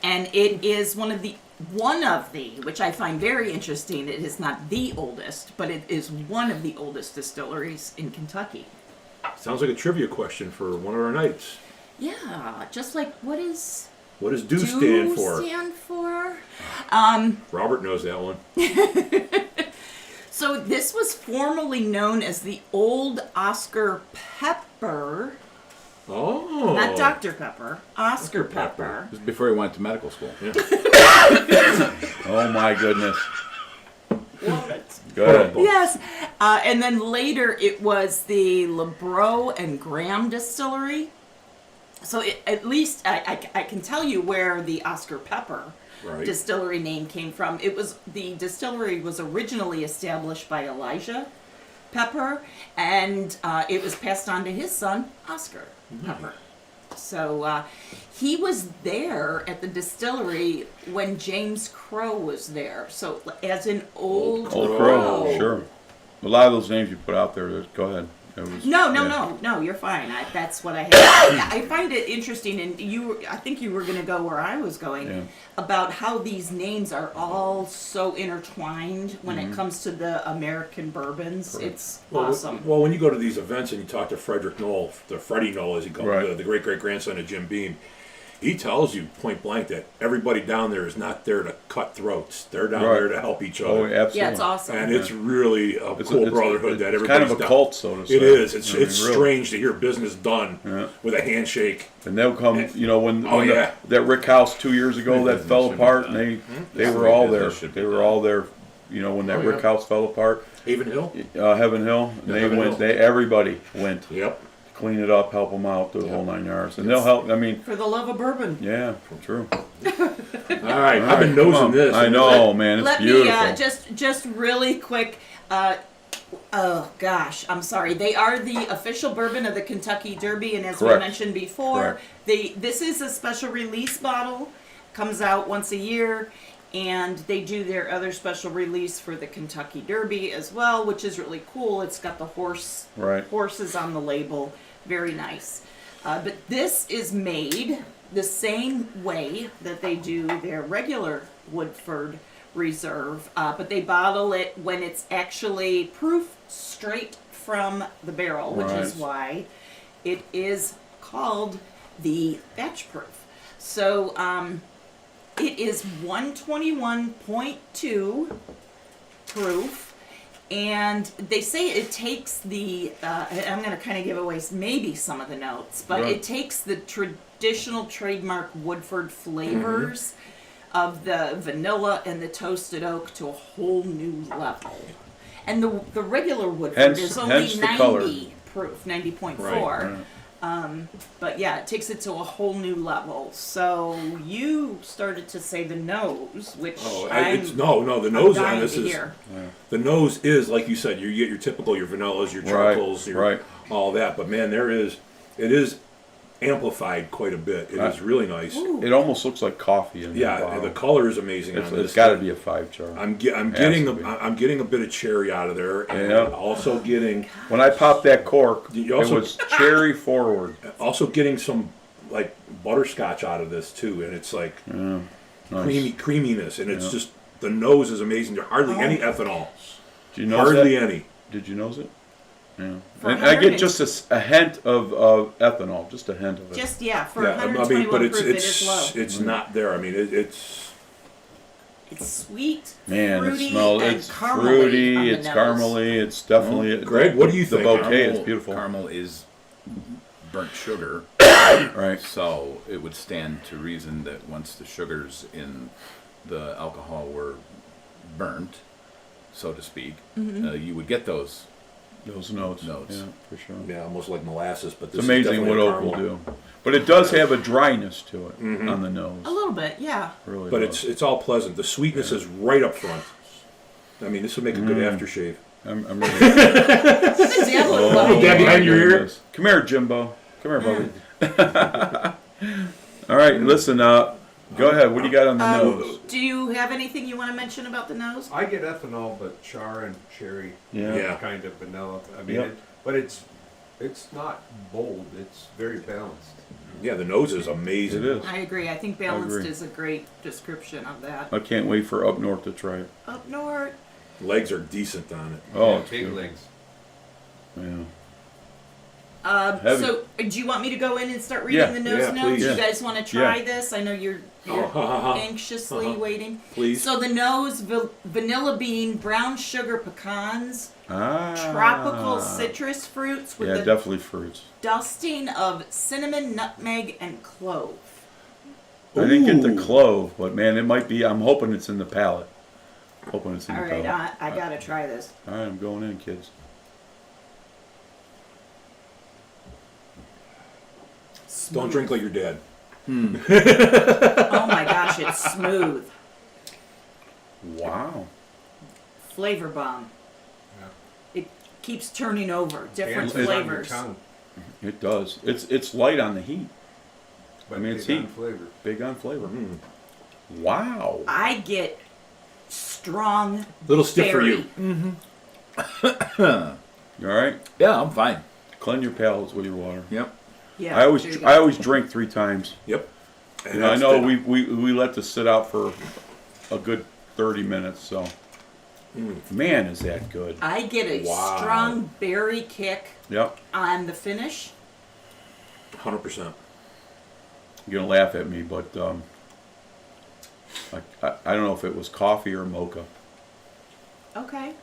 And it is one of the, which I find very interesting, it is not the oldest, but it is one of the oldest distilleries in Kentucky. Sounds like a trivia question for one of our nights. Yeah, just like, what is What does DO stand for? stand for? Robert knows that one. So this was formerly known as the Old Oscar Pepper, Oh. not Dr. Pepper, Oscar Pepper. Pepper. This was before he went to medical school. Oh my goodness. Love it. Good. Yes, and then later it was the LeBreau and Graham Distillery. So at least I can tell you where the Oscar Pepper Right. distillery name came from. The distillery was originally established by Elijah Pepper, and it was passed on to his son Oscar Pepper. So he was there at the distillery when James Crow was there. So as an old Old Crow, sure. A lot of those names you put out there, go ahead. It was- No, yeah. you're fine. That's what I had. I find it interesting, and I think you were going to go where I was going, Yeah. about how these names are all so intertwined when it comes to the American bourbons. It's awesome. Well, when you go to these events and you talk to Frederick Knoll, the Freddie Knoll, as he calls Right. the great-great-grandson of Jim Beam, he tells you point blank that everybody down there is not there to cut throats. They're down Right. there to help each Oh, other. absolutely. Yeah, it's awesome. And it's really a cool brotherhood that it's everybody's kind of a down. cult, so to say. It is. It's I mean, it's really. strange to hear business done Yeah. with a handshake. And they'll come, when Oh, yeah. that Rick House 2 years ago that Business fell should be apart, done. and they That's were the way all there. business should be They were done. all there. When that Oh, Rick yeah. House fell apart, Haven Hill? Heaven Hill, and they Heaven went. Hill. Everybody went. Yep. Clean it up, help them out, the whole 9 yards, and they'll Yes. help. I mean, For the love of bourbon. yeah, true. All right. I've been Come nosing on. this. I know, man. It's Let beautiful. me just really quick. Oh gosh, I'm sorry. They are the official bourbon of the Kentucky Derby, and as we Correct. mentioned before, this is a special release bottle. Comes out once a year, and they do their other special release for the Kentucky Derby as well, which is really cool. It's got the Right. horses on the label. Very nice. But this is made the same way that they do their regular Woodford Reserve, but they bottle it when it's actually proof straight from the barrel, which is Right. why it is called the batch proof. So it is 121.2 proof. And they say it takes I'm going to kind of give away maybe some of the notes, but Right. it takes the traditional trademark Woodford flavors of the vanilla and the toasted oak to a whole new level. And the regular Woodford is only hence the color. 90 proof, 90.4. Right. But yeah, it takes it to a whole new level. So you started to say the nose, which Oh, I'm the nose on dying this to is hear. the nose is like you said. You get your typical, your vanillas, your Right, charcoals, your right. all that. But man, it is amplified quite a bit. It is really nice. Ooh. It almost looks like coffee in the Yeah, bottle. and the color is amazing on It's this. got to be a 5-jar. I'm Has to be. getting a bit of cherry out of there, and Yeah. also getting When I popped that cork, You also- it was cherry forward. some like butterscotch out of this too, and it's like Nice. creaminess, and it's just the nose is amazing. There's hardly any ethanol, Did you nose hardly that? any. Did you nose it? Yeah. For And I get 100 just a hint of ethanol, just a hint of it. Just for Yeah, 121 but proof, it is low. it's not there. I mean, it's It's sweet, Man, fruity, it smells. and It's caramely on fruity. the It's nose. caramely. It's definitely. Greg, what do you the think? bouquet is Caramel- beautiful. Caramel is burnt sugar, Right. so it would stand to reason that once the sugars in the alcohol were burnt, so to speak, you would get those. Those notes. Notes. Yeah, for sure. yeah, almost like molasses. But this It's is amazing definitely what a oak will caramel. do. But it does have a dryness to it on the nose. A little bit, yeah. Really But does. it's all pleasant. The sweetness is right up front. I mean, this would make a good aftershave. I'm ready. The devil Oh, Bubby. Dad behind your ear? goodness. Come here, Jimbo. Come here, buddy. All right, listen. Go ahead. What do you got on the nose? Do you have anything you want to mention about the nose? I get ethanol, but char and cherry, Yeah. kind of vanilla. I mean, Yep. but it's not bold. It's very balanced. Yeah, the nose is amazing. It is. I agree. I think balanced agree. is a great description of that. I can't wait for up north to try it. Up north. Legs are decent on it. Oh, Yeah, it's big good. legs. Yeah. Heavy. So, do you want me to go in and start reading the nose yeah, notes? please. You Yeah. guys want to try Yeah. this? I know you're anxiously waiting. Please. So the nose, vanilla bean, brown sugar pecans, Ah. tropical citrus fruits with Yeah, a definitely fruits. dusting of cinnamon, nutmeg, and clove. I didn't get the Ooh. clove, but man, it might be. I'm hoping it's in the palate. Hoping it's in All the right, palate. I gotta try this. All right, I'm going in, kids. Don't drink like your dad. Oh my gosh, it's smooth. Wow. Flavor bomb. It keeps turning over, different Dances on your flavors. tongue, It does. It's light on the heat. but I mean, it's big on heat. flavor. Big on flavor. Wow. I get strong Little stiff for berry. you. You all right? Yeah, I'm fine. Cleanse your palates with your water. Yep. Yeah, I always there you I go. always drink 3 times. Yep. And You know, I that's know the- we let this sit out for a good 30 minutes. So, man, is that good? I get a Wow. strong berry kick Yep. on the finish. 100%. You're gonna laugh at me, but I don't know if it was coffee or mocha. Okay.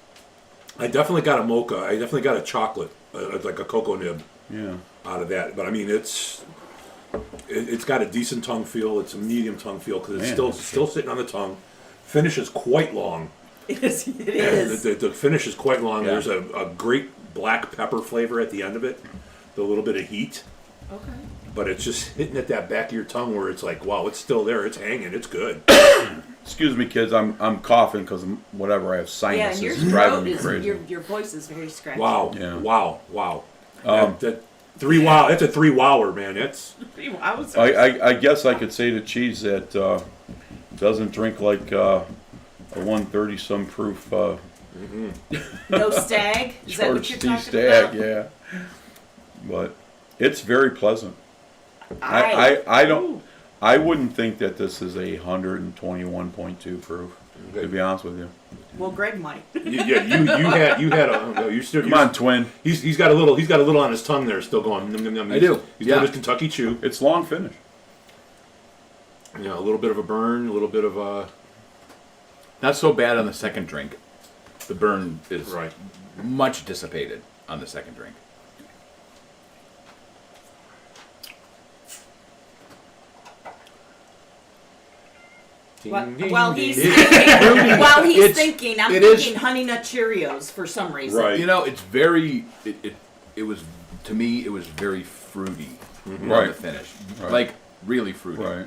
I definitely got a mocha. I definitely got a chocolate, like a cocoa nib Yeah. out of that. But I mean, it's got a decent tongue feel. It's a medium tongue feel because it's Man, still sitting on the tongue. Finish is quite long. It is. It Yeah, is. the finish is quite long. Yeah. There's a great black pepper flavor at the end of it. The little bit of heat. Okay. But it's just hitting at that back of your tongue where it's like, wow, it's still there. It's hanging. It's good. Excuse me, kids. I'm coughing because whatever I have Yeah, and sinuses your is driving throat me is crazy. your voice is very scratchy. Wow. Yeah. Wow. That 3 wow. That's a 3 wower, man. It's I was. I guess I could say to Cheese that doesn't drink like a 130 some proof No stag. Is that what George you're T. talking Stag. about? Yeah, but it's very pleasant. I don't. I wouldn't think that this is a 121.2 proof. To be honest with you. Well, Greg might. you had a you still Come on, twin. He's got a little on his tongue there still going. Num, num, num. I do. He's Yeah. doing his Kentucky chew. It's long finish. You know, a little bit of a burn, a little bit of a Not so bad on the second drink. The burn is right. much dissipated on the second drink. While he's Ding, thinking, It's- thinking, I'm it is- thinking Honey Nut Cheerios for some reason. Right. You know, it's very. It was, to me, it was very fruity on Right. the finish. Right. Like really fruity. Right.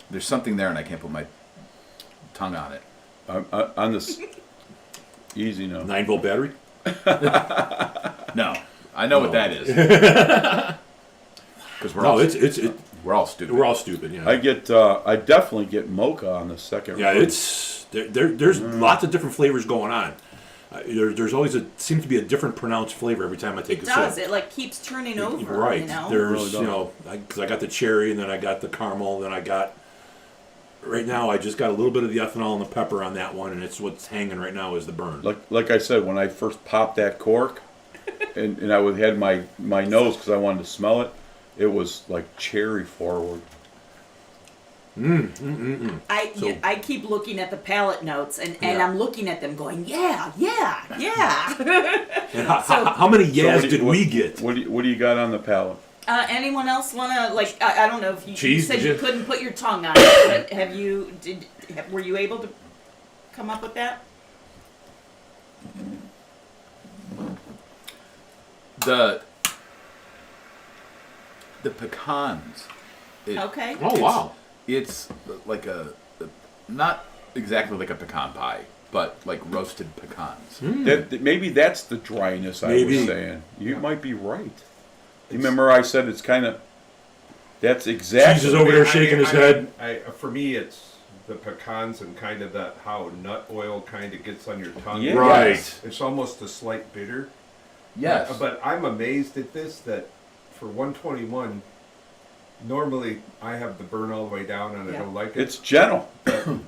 There's something there, and I can't put my tongue on it. On this. Easy now. 9-volt battery. No, I know what that is. Because we're No, all we're all stupid. we're all stupid. Yeah. I definitely get mocha on the second. Yeah, run. it's there's lots of different flavors going on. There's always seems to be a different pronounced flavor every time I take It a does. sip. It like keeps turning over. Right. You know. There's Really does. because I got the cherry and then I got the caramel, then I got right now I just got a little bit of the ethanol and the pepper on that one, and it's what's hanging right now is the burn. Like I said, when I first popped that cork, and I would had my nose because I wanted to smell it, it was like cherry forward. I keep looking at the palate notes and Yeah. I'm looking at them going, yeah. And how many So did we get? What do you got on the palate? Anyone else wanna I don't know if you Cheese, said did you you? couldn't put your tongue on it, but were you able to come up with that? The pecans. Okay. Oh, wow. It's like not exactly like a pecan pie, but like roasted pecans. Maybe that's the dryness I Maybe. was saying. You might be right. You remember I said it's kind of. That's exactly. Jesus over there shaking his head. For me, it's the pecans and kind of that how nut oil kind of gets on your tongue. Yeah. Right. It's almost a slight bitter. Yes. But I'm amazed at this that for 121, normally I have the burn all the way down and I Yeah. don't like it. It's gentle.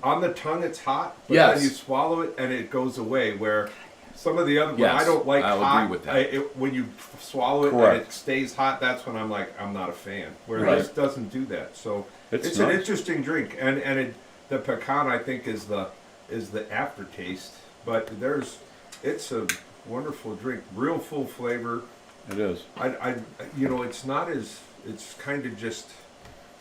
On the tongue, it's hot, but Yes. then you swallow it and it goes away. Where some of the other, when Yes, I don't like I'll hot, agree with that. when you swallow it Correct. and it stays hot, that's when I'm like, I'm not a fan. Where Right. this doesn't do that. So It's it's an nice. interesting drink, and the pecan I think is the aftertaste. But it's a wonderful drink, real full flavor. It is. It's not as, it's kind of just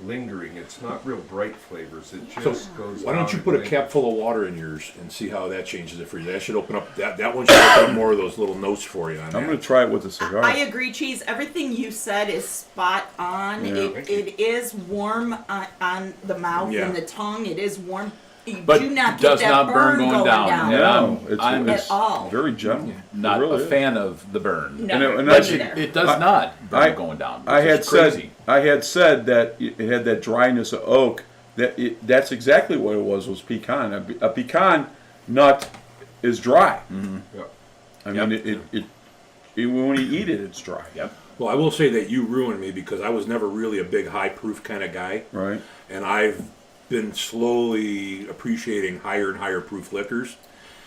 lingering. It's not real bright flavors. It So just goes. why don't you out put a and- cap full of water in yours and see how that changes it for you? That should open up that one should open up more of those little notes for you. On I'm that. going to try it with a cigar. I agree, Cheese. Everything you said is spot on. Yeah. It is warm on the mouth Yeah. and the tongue. It is warm. You But do not does get that not burn going down. No, I'm it's At all. very gentle. not It really a is. fan of the burn. No, And me I- neither. It does not burn going down. I which had is crazy. said that it had that dryness of oak. That's exactly what it was pecan. A pecan nut is dry. Yeah. I mean, Yep. when you eat it, it's dry. Yep. Well, I will say that you ruined me because I was never really a big high proof kind of guy, Right. and I've been slowly appreciating higher and higher proof liquors,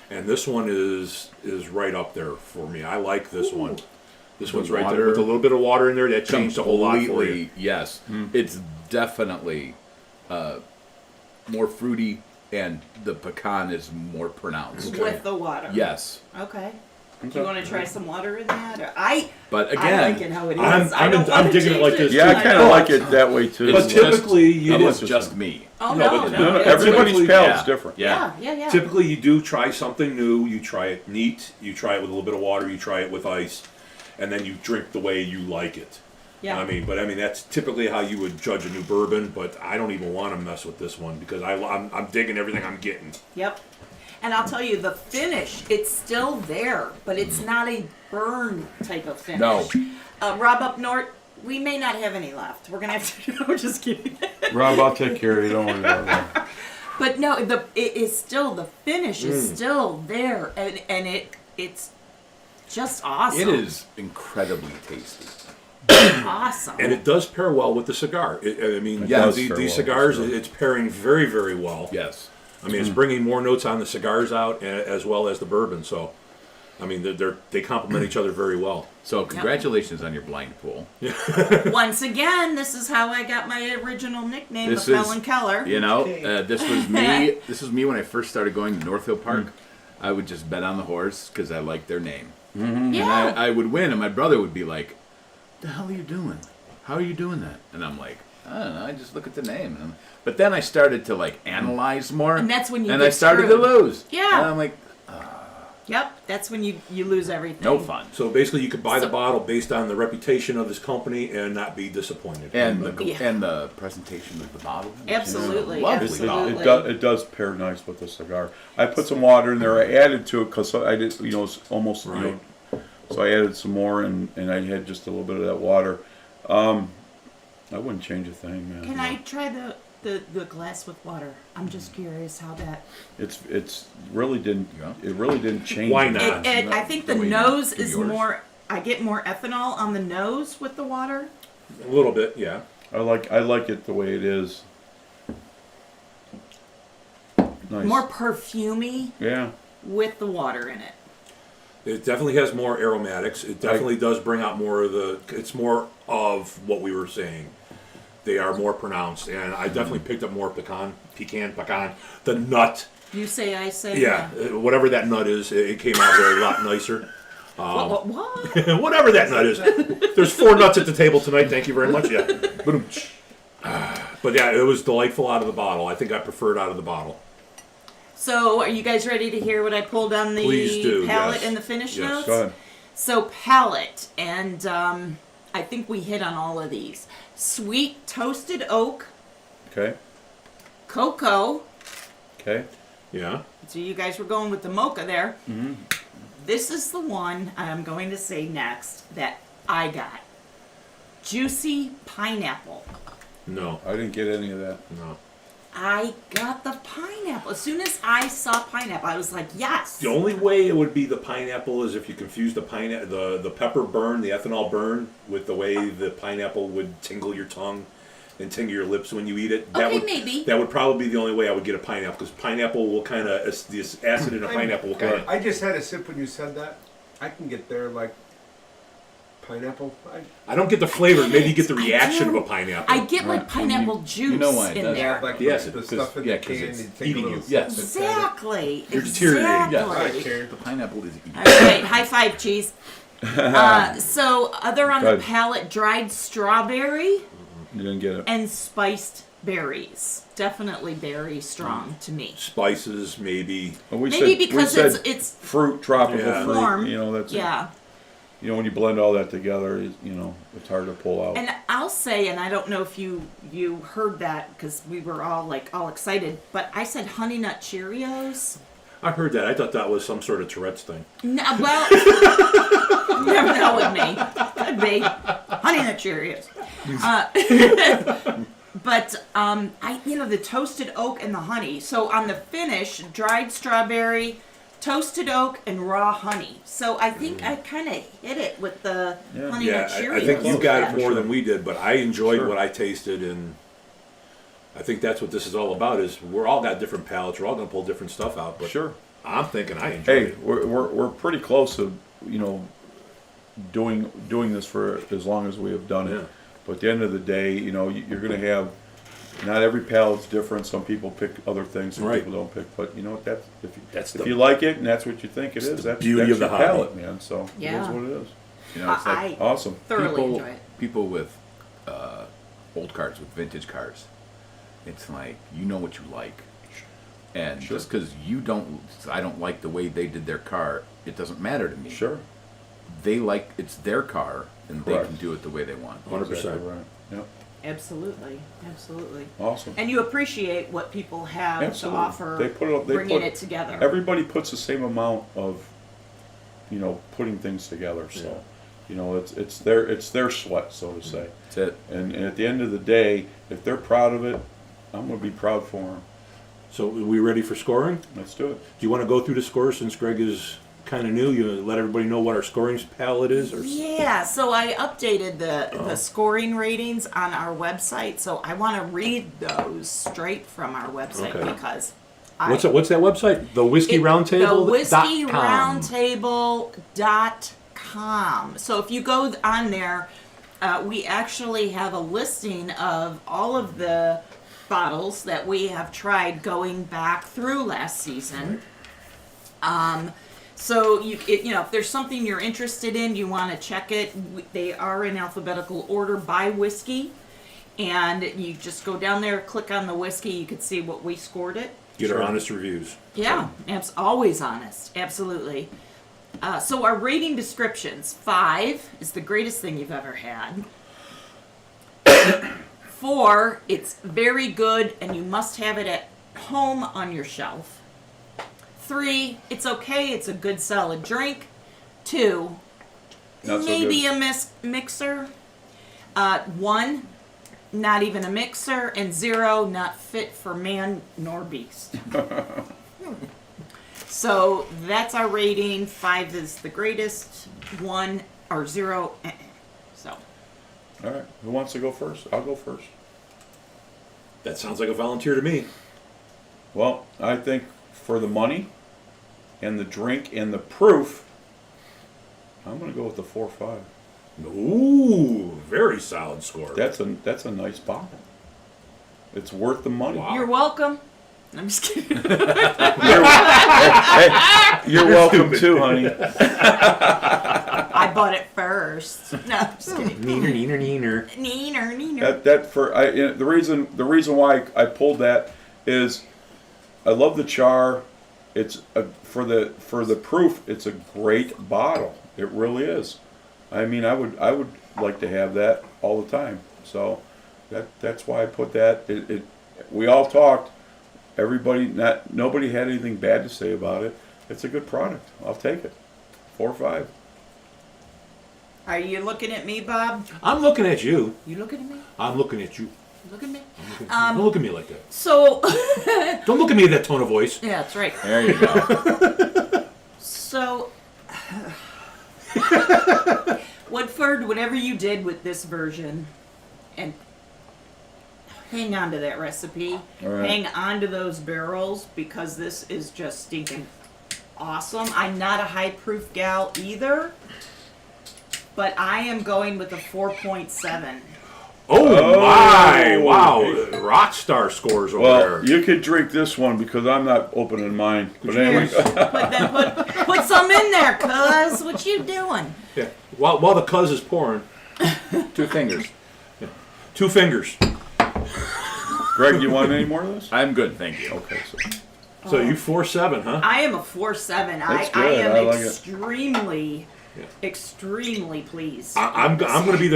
and this one is right up there for me. I like this one. This one's right there water- with a little bit of water in there. That changed a whole lot for you. Completely, yes. It's definitely more fruity, and the pecan is more pronounced. With the water. Yes. Okay. Do you want to try some water in that? Or But I again, like it how it is. I'm- I don't I'm wanna digging it change like this, Yeah, I too. kind of like it that way too. But It's just- typically, you it do, was just me. Oh No, no, but- no. No, no, Yeah, everybody's typically- palate's yeah. different. Yeah. Yeah. typically you do try something new. You try it neat. You try it with a little bit of water. You try it with ice, and then you drink the way you like it. Yeah. I mean, that's typically how you would judge a new bourbon. But I don't even want to mess with this one because I'm digging everything I'm getting. Yep. And I'll tell you, the finish, it's still there, but it's not a burn type of finish. No. Rob up north, we may not have any left. We're going to have to, no, just kidding. Rob, I'll take care of you. Don't worry about that. But no, it is still, the finish is still there, and it's just awesome. It is incredibly tasty. awesome. And it does pair well with the cigar. I mean, It yeah, does these pair well, cigars, sure. it's pairing very, very well. Yes. I mean, it's bringing more notes on the cigars out as well as the bourbon. So, I mean, they complement each other very well. So congratulations on your blind pool. Once again, this is how I got my original nickname This of is- Helen Keller. You know, this was me. This was me when I first started going to Northfield Park. I would just bet on the horse because I liked their name, and Yeah. I would win, and my brother would be like, "The hell are you doing? How are you doing that?" And I'm like, "I don't know. I just look at the name." But then I started to like analyze more, And that's when you and get I started screwed. to lose. Yeah. and I'm like, Yep, that's when you lose everything. no fun. So basically, you could buy the So- bottle based on the reputation of this company and not be disappointed. And Yeah. the presentation of the bottle. which is Absolutely, lovely It's- absolutely. it does pair nice with the cigar. I put some water in there. I added to it because I did, it's almost, Right. so I added some more and I had just a little bit of that water. I wouldn't change a thing, man. Can I try the glass with water? I'm just curious how that. It's really didn't. Yeah. It really didn't change. Why it. not? I think the Wait, nose do is yours. more. I get more ethanol on the nose with the water. A little bit, yeah. I like it the way it is. Nice. more perfumey Yeah. with the water in it. It definitely has more aromatics. It definitely does bring out more of the. It's more of what we were saying. They are more pronounced, and I definitely picked up more pecan. The nut. You say, I say. Yeah, whatever that nut is, it came out a lot nicer. What? Whatever that nut is. There's 4 nuts at the table tonight. Thank you very much. Yeah. But yeah, it was delightful out of the bottle. I think I prefer it out of the bottle. So, are you guys ready to hear what I pulled on the Please do, palette yes. and the finish Yes. notes? Go ahead. So, palette, and I think we hit on all of these. Sweet toasted oak, Okay. cocoa. Okay. Yeah. So you guys were going with the mocha there. Mm-hmm. This is the one I'm going to say next that I got. Juicy pineapple. No. I didn't get any of that. No. I got the pineapple. As soon as I saw pineapple, I was like, yes. The only way it would be the pineapple is if you confuse the the pepper burn, the ethanol burn, with the way the pineapple would tingle your tongue and tingle your lips when you eat it. Okay, maybe. That would probably be the only way I would get a pineapple, because pineapple will kind of, this acid in a pineapple will kind of. I just had a sip when you said that. I can get there like pineapple. I don't get the flavor. Maybe you get the reaction of a pineapple. I get like pineapple juice you know why it in does. there. Like Yes, the 'cause- stuff in yeah, the 'cause can. it's You take eating a you. little Yes. Exactly. You're deteriorating. Yes. All right, Exactly. Karen. The pineapple is eating. All right, high five, cheese. So, other on the Good. palette, dried strawberry You didn't get it. and spiced berries. Definitely berry strong to me. Spices, maybe. Well, we Maybe said- we because said it's fruit, tropical Yeah. fruit. warm. You know, that's yeah. You know, when you blend all that together, you know, it's hard to pull out. And I'll say, and I don't know if you heard that because we were all excited, but I said Honey Nut Cheerios. I heard that. I thought that was some sort of Tourette's thing. No, well, you never know with me. Could be Honey Nut Cheerios. But the toasted oak and the honey. So on the finish, dried strawberry, toasted oak, and raw honey. So I think I kind of hit it with the Yeah. Honey Yeah, Nut Cheerios. I think you got Yeah. it more than we did, but I enjoyed Sure. what I tasted, and I think that's what this is all about. Is we're all got different palates. We're all going to pull different stuff out. But Sure. I'm thinking I enjoyed Hey, it. we're pretty close to, you know, doing this for as long as we have done it. Yeah. But at the end of the day, you know, you're going to have. Not every palate's different. Some people pick other things, some Right. people don't pick. But you know what? That's if the- you like it and that's what you think it is, that's beauty that's of the your hobby. palate, man. So it Yeah. is what it is. You know, it's like I Awesome. thoroughly people, enjoy it. people with old cars, with vintage cars. It's like, you know what you like. And Sure. just because I don't like the way they did their car, it doesn't matter to me. Sure. It's their car, and they Correct. can do it the way they want. 100%. Exactly right. Yep. Absolutely, absolutely. Awesome. And you appreciate what people have Absolutely. to offer, They bringing put- it together. Everybody puts the same amount of, you know, putting things together. So, Yeah. you know, it's their sweat, so to say. That's it. And at the end of the day, if they're proud of it, I'm gonna be proud for them. So are we ready for scoring? Let's do it. Do you want to go through the scores since Greg is kind of new? You let everybody know what our scoring palette is, or Yeah, so I updated the scoring ratings on our website, so I want to read those straight from our website Okay. because what's that website? The Whiskey Roundtable. The whiskeyroundtable.com. So if you go on there, we actually have a listing of all of the bottles that we have tried going back through last season. So if there's something you're interested in, you want to check it. They are in alphabetical order by whiskey, and you just go down there, click on the whiskey. You can see what we scored it. Get Sure. our honest reviews. Yeah, always honest, absolutely. So our rating descriptions: 5 is the greatest thing you've ever had. 4, it's very good and you must have it at home on your shelf. 3, it's okay, it's a good solid drink. 2, Not so maybe good. a mixer. 1, not even a mixer. And 0, not fit for man nor beast. So that's our rating. 5 is the greatest. 1 or 0. So All right. Who wants to go first? I'll go first. That sounds like a volunteer to me. Well, I think for the money and the drink and the proof, I'm going to go with the 4.5. Ooh, very solid score. That's a nice bottle. It's worth the money. Wow. You're welcome. I'm just kidding. You're welcome too, honey. I bought it first. No, I'm just kidding. Neener. Neener. The reason why I pulled that is I love the char. It's for the proof. It's a great bottle. It really is. I mean, I would like to have that all the time. So that's why I put that. We all talked. Nobody had anything bad to say about it. It's a good product. I'll take it. 4.5. Are you looking at me, Bob? I'm looking at you. You looking at me? I'm looking at you. Look at me. Don't look at me like that. So. Don't look at me in that tone of voice. Yeah, that's right. There you go. So. Woodford, whatever you did with this version, and hang on to that recipe. All right. Hang on to those barrels because this is just stinking awesome. I'm not a high proof gal either, but I am going with a 4.7. Oh my! Wow, rock star scores over Well, there. you could drink this one because I'm not opening mine. But anyway, Put some in there, cuz. What you doing? Yeah. While the cuz is pouring, 2 fingers. 2 fingers. Greg, you want any more of this? I'm good, thank you. Okay, So you 4.7, huh? I am a 4.7. That's I good. am I like it. extremely pleased. I'm gonna be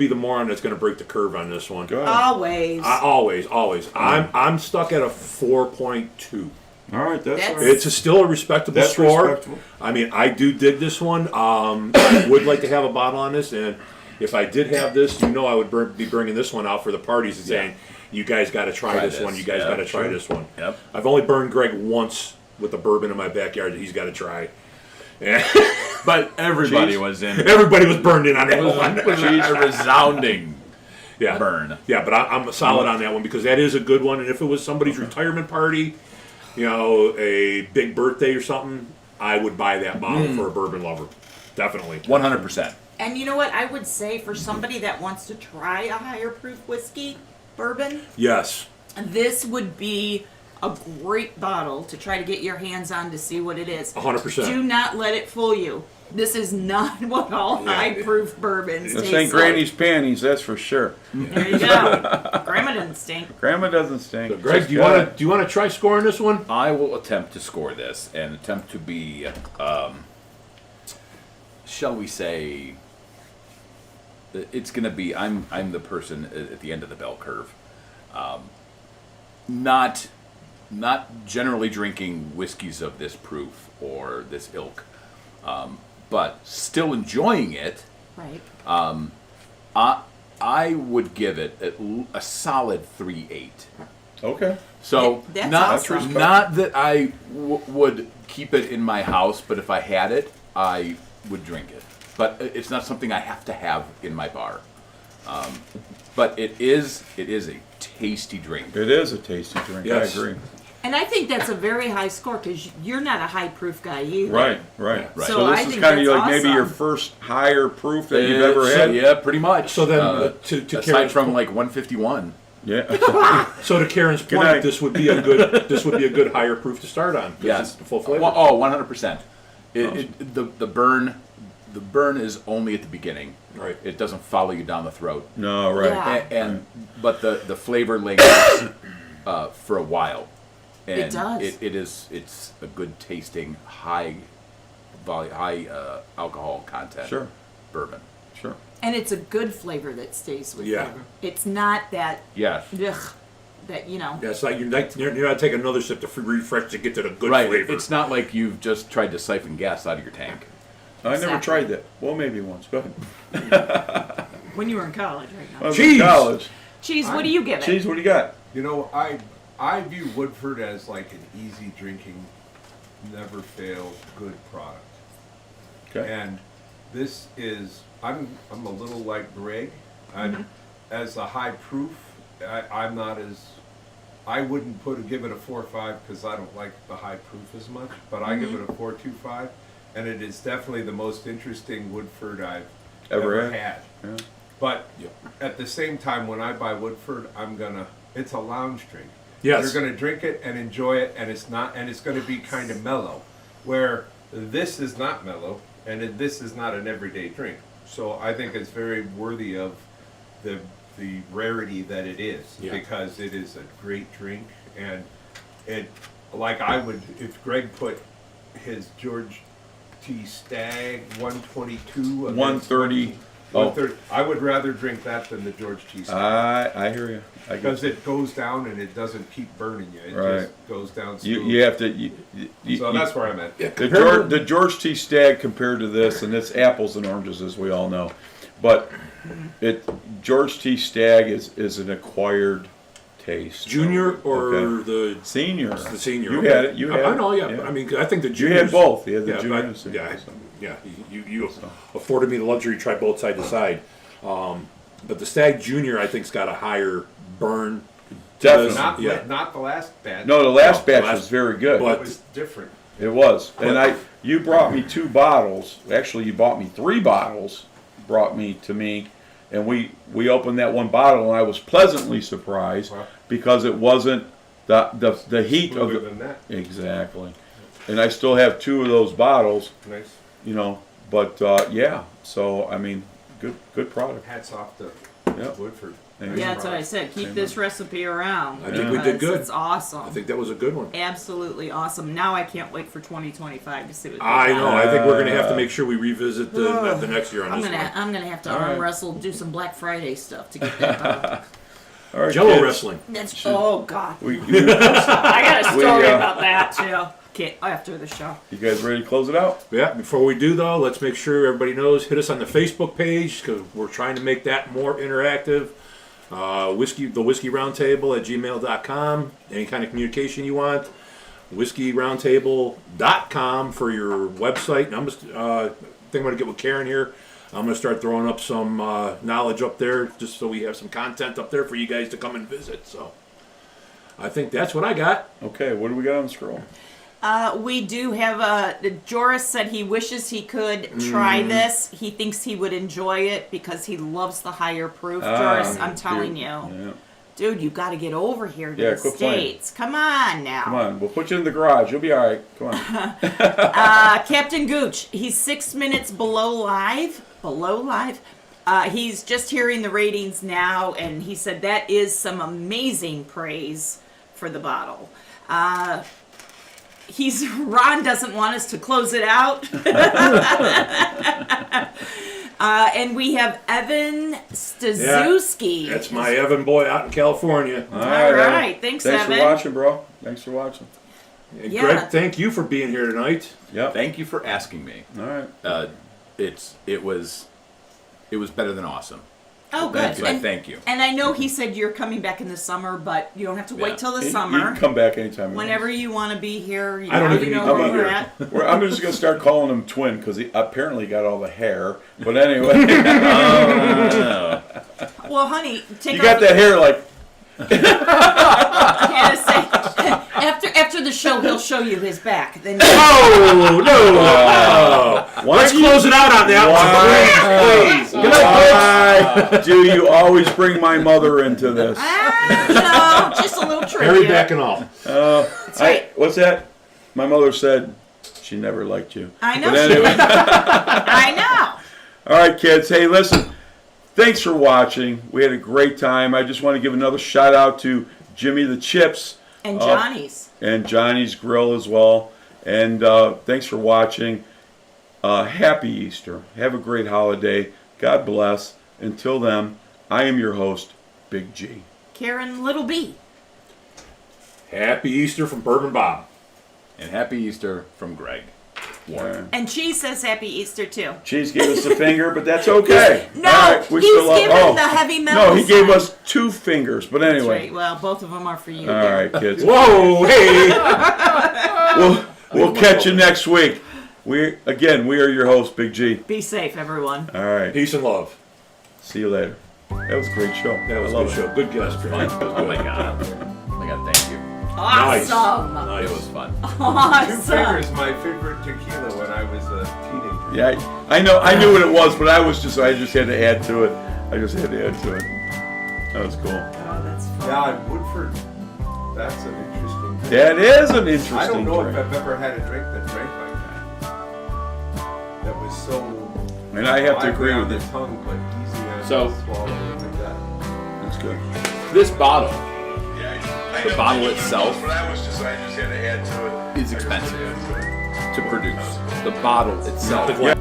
the moron that's gonna break the curve on this one. go ahead. Always. Always. I'm stuck at a 4.2. All right, that's all right. It's still a respectable That's score. respectable. I mean, I do dig this one. I would like to have a bottle on this, and if I did have this, I would be bringing this one out for the parties and saying, "You guys got to try this one. You guys got to try this one." Yep. I've only burned Greg once with a bourbon in my backyard that he's got to try. But everybody Cheese. was in. Everybody was burned in on that It was one. a resounding Yeah. burn. Yeah, but I'm solid on that one because that is a good one. And if it was somebody's retirement party, a big birthday or something, I would buy that bottle for a bourbon lover. Definitely. 100%. And you know what? I would say for somebody that wants to try a higher proof whiskey, bourbon, Yes. this would be a great bottle to try to get your hands on to see what it is. 100%. Do not let it fool you. This is not what all high proof bourbons This taste ain't like. Granny's panties, that's for sure. There you go. Grandma doesn't stink. Grandma doesn't stink. So Greg, do you want to try scoring this one? I will attempt to score this and attempt to be, shall we say, it's going to be, I'm the person at the end of the bell curve. Not generally drinking whiskeys of this proof or this ilk, but still enjoying it. Right. I would give it a solid 3.8. Okay. So That's not awesome. not that I would keep it in my house, but if I had it, I would drink it. But it's not something I have to have in my bar. But it is a tasty drink. It is a tasty drink. Yes. I agree. And I think that's a very high score because you're not a high proof guy either. Right. Right. So So this I is think kind of that's like maybe your awesome. first higher proof that you've ever So, had. yeah, pretty much. So then, to aside Karen's from point- like 151. Yeah. So to Karen's Good point, night. this would be a good higher proof to start on. 'cause Yes. it's the full flavor. Well, oh, 100%. The burn is only at the beginning. Right. It doesn't follow you down the throat. No, right. Yeah. But the flavor lingers for a while. And It does. It's a good tasting high alcohol content. Sure. Bourbon. Sure. And it's a good flavor that stays with Yeah. you. It's not that, Yes. that, you know. Yeah, it's like you're not taking another sip to refresh to get to the good Right. flavor. It's not like you've just tried to siphon gas out of your tank. I never Exactly. tried that. Well, maybe once. Go ahead. When you were in college right I now. was Cheese! in college. Cheese, what do you give it? Cheese, what do you got? I view Woodford as like an easy drinking, never fail good product. Okay. And this is I'm a little like Greg. As a high proof, I'm not as I wouldn't give it a 4.5 because I don't like the high proof as much, but I give it a 4.25, and it is definitely the most interesting Woodford I've ever had. Yeah. But Yep. at the same time, when I buy Woodford, it's a lounge drink. Yes. You're gonna drink it and enjoy it, and it's gonna be kind of mellow. Where this is not mellow, and this is not an everyday drink. So I think it's very worthy of the rarity that it is, Yeah. because it is a great drink, and it, like, I would, if Greg put his George T. Stagg 122 against 130. 130, I would rather drink that than the George T. Stagg. I hear you. I Because guess it goes down and it doesn't keep burning you. It Right. just goes down you smooth. have to. So that's where I'm at. Yeah, The George T. Stagg compared to this, and it's apples and oranges as we all know, but George T. Stagg is an acquired taste. Junior or Okay. the Senior. the senior? You okay. had it. You had I it. know. Yeah. I mean, I think the You juniors. had both. You had the Yeah, junior but- and senior. yeah, so. yeah. You afforded me the luxury to try both side to side. But the Stag Junior, I think's got a higher burn. to Definitely. this. Not, Yeah. not the last batch. No, the last No, batch the last- was very good. but- It was different. It was, and you brought me 2 bottles. Actually, you bought me 3 bottles. Brought me to me, and we opened that one bottle, and I was pleasantly surprised Wow. because it wasn't the heat of Smoother the than that. exactly. And I still have 2 of those bottles, Nice. But yeah. So I mean, good product. Hats off to Yep. Woodford. Thank Yeah, that's what I said. Keep Amen. this recipe around. I think we did good. It's awesome. I think that was a good one. Absolutely awesome. Now I can't wait for 2025 to see what they I got. know. I think we're going to have to make sure we revisit Ugh. the next year on I'm this gonna one. I'm gonna have to All arm right. wrestle, do some Black Friday stuff to get that done. All right, Jello kids. wrestling. That's oh god. You I got a We, story uh, about that too. Okay, after the show. guys ready to close it out? Yeah, before we do though, let's make sure everybody knows, hit us on the Facebook page because we're trying to make that more interactive. The Whiskey Roundtable at gmail.com. Any kind of communication you want. WhiskeyRoundtable.com for your website. And I'm just, I think I'm going to get with Karen here. I'm going to start throwing up some knowledge up there just so we have some content up there for you guys to come and visit. So I think that's what I got. Okay, what do we got on the scroll? We do have Joris said he wishes he could try this. He thinks he would enjoy it because he loves the higher proof. Joris, I'm telling you. Yeah. Dude, you got to get over here to Yeah, the quit playing. States. Come on now. Come on, we'll put you in the garage. You'll be all right. Come on. Captain Gooch, he's 6 minutes below live. He's just hearing the ratings now, and he said that is some amazing praise for the bottle. Ron doesn't want us to close it out. And we have Evan Stazuski. That's my Evan boy out in California. All All Evan. right, thanks, Thanks Evan. for watching, bro. Thanks for watching. And Yeah. Greg, thank you for being here tonight. Yep. Thank you for asking me. All right. It was better than awesome. Oh, good. Thank you. And, Thank you. and I know he said you're coming back in the summer, but you don't have to wait Yeah. till the You summer. can come back anytime. you want. Whenever you want to be here, you I don't know, even you need know to where be we're here. at. I'm just gonna start calling him Twin because he apparently got all the hair. But anyway, Well, honey, take you off. got that hair like. I had to say, after the show, he'll show you his back. Then Oh, no. Let's close it out on that one. Please. Good night, Why do you always bring my mother into this? just a little folks. trivia. Harry back and all. That's right. What's that? My mother said she never liked you. I know. But she anyway. did. I know. All right, kids. Hey, listen. Thanks for watching. We had a great time. I just want to give another shout out to Jimmy the Chips And Johnny's. and Johnny's Grill as well. And thanks for watching. Happy Easter. Have a great holiday. God bless. Until then, I am your host, Big G. Karen Little B. Happy Easter from Bourbon Bob. And happy Easter from Greg. And Cheese says Happy Easter too. Cheese gave us a finger, but that's okay. No, All right, we he's still love- given the heavy metal No, he gave sign. us 2 fingers, but That's anyway. right. Well, both of them are for you. All right, kids. Whoa, hey. We'll catch you next week. We are your hosts, Big G. Be safe, everyone. All right. Peace and love. See you later. That was a great show. That was I a love good it. show. Good guest. Oh my God. Oh my God, thank you. Awesome. Nice. It was fun. Two Awesome. Fingers, my favorite tequila when I was a teenager. Yeah, I knew what it was, but I just had to add to it. That was cool. Oh, that's fun. Yeah, Woodford. That's an interesting drink. That is an interesting I don't know drink. if I've ever had a drink that drank like that. That was so. And I have to agree on with the it. tongue, but easy on So- the swallow like that. That's good. This bottle, The bottle itself I just had to add to it. is expensive to produce. The bottle itself. the glass.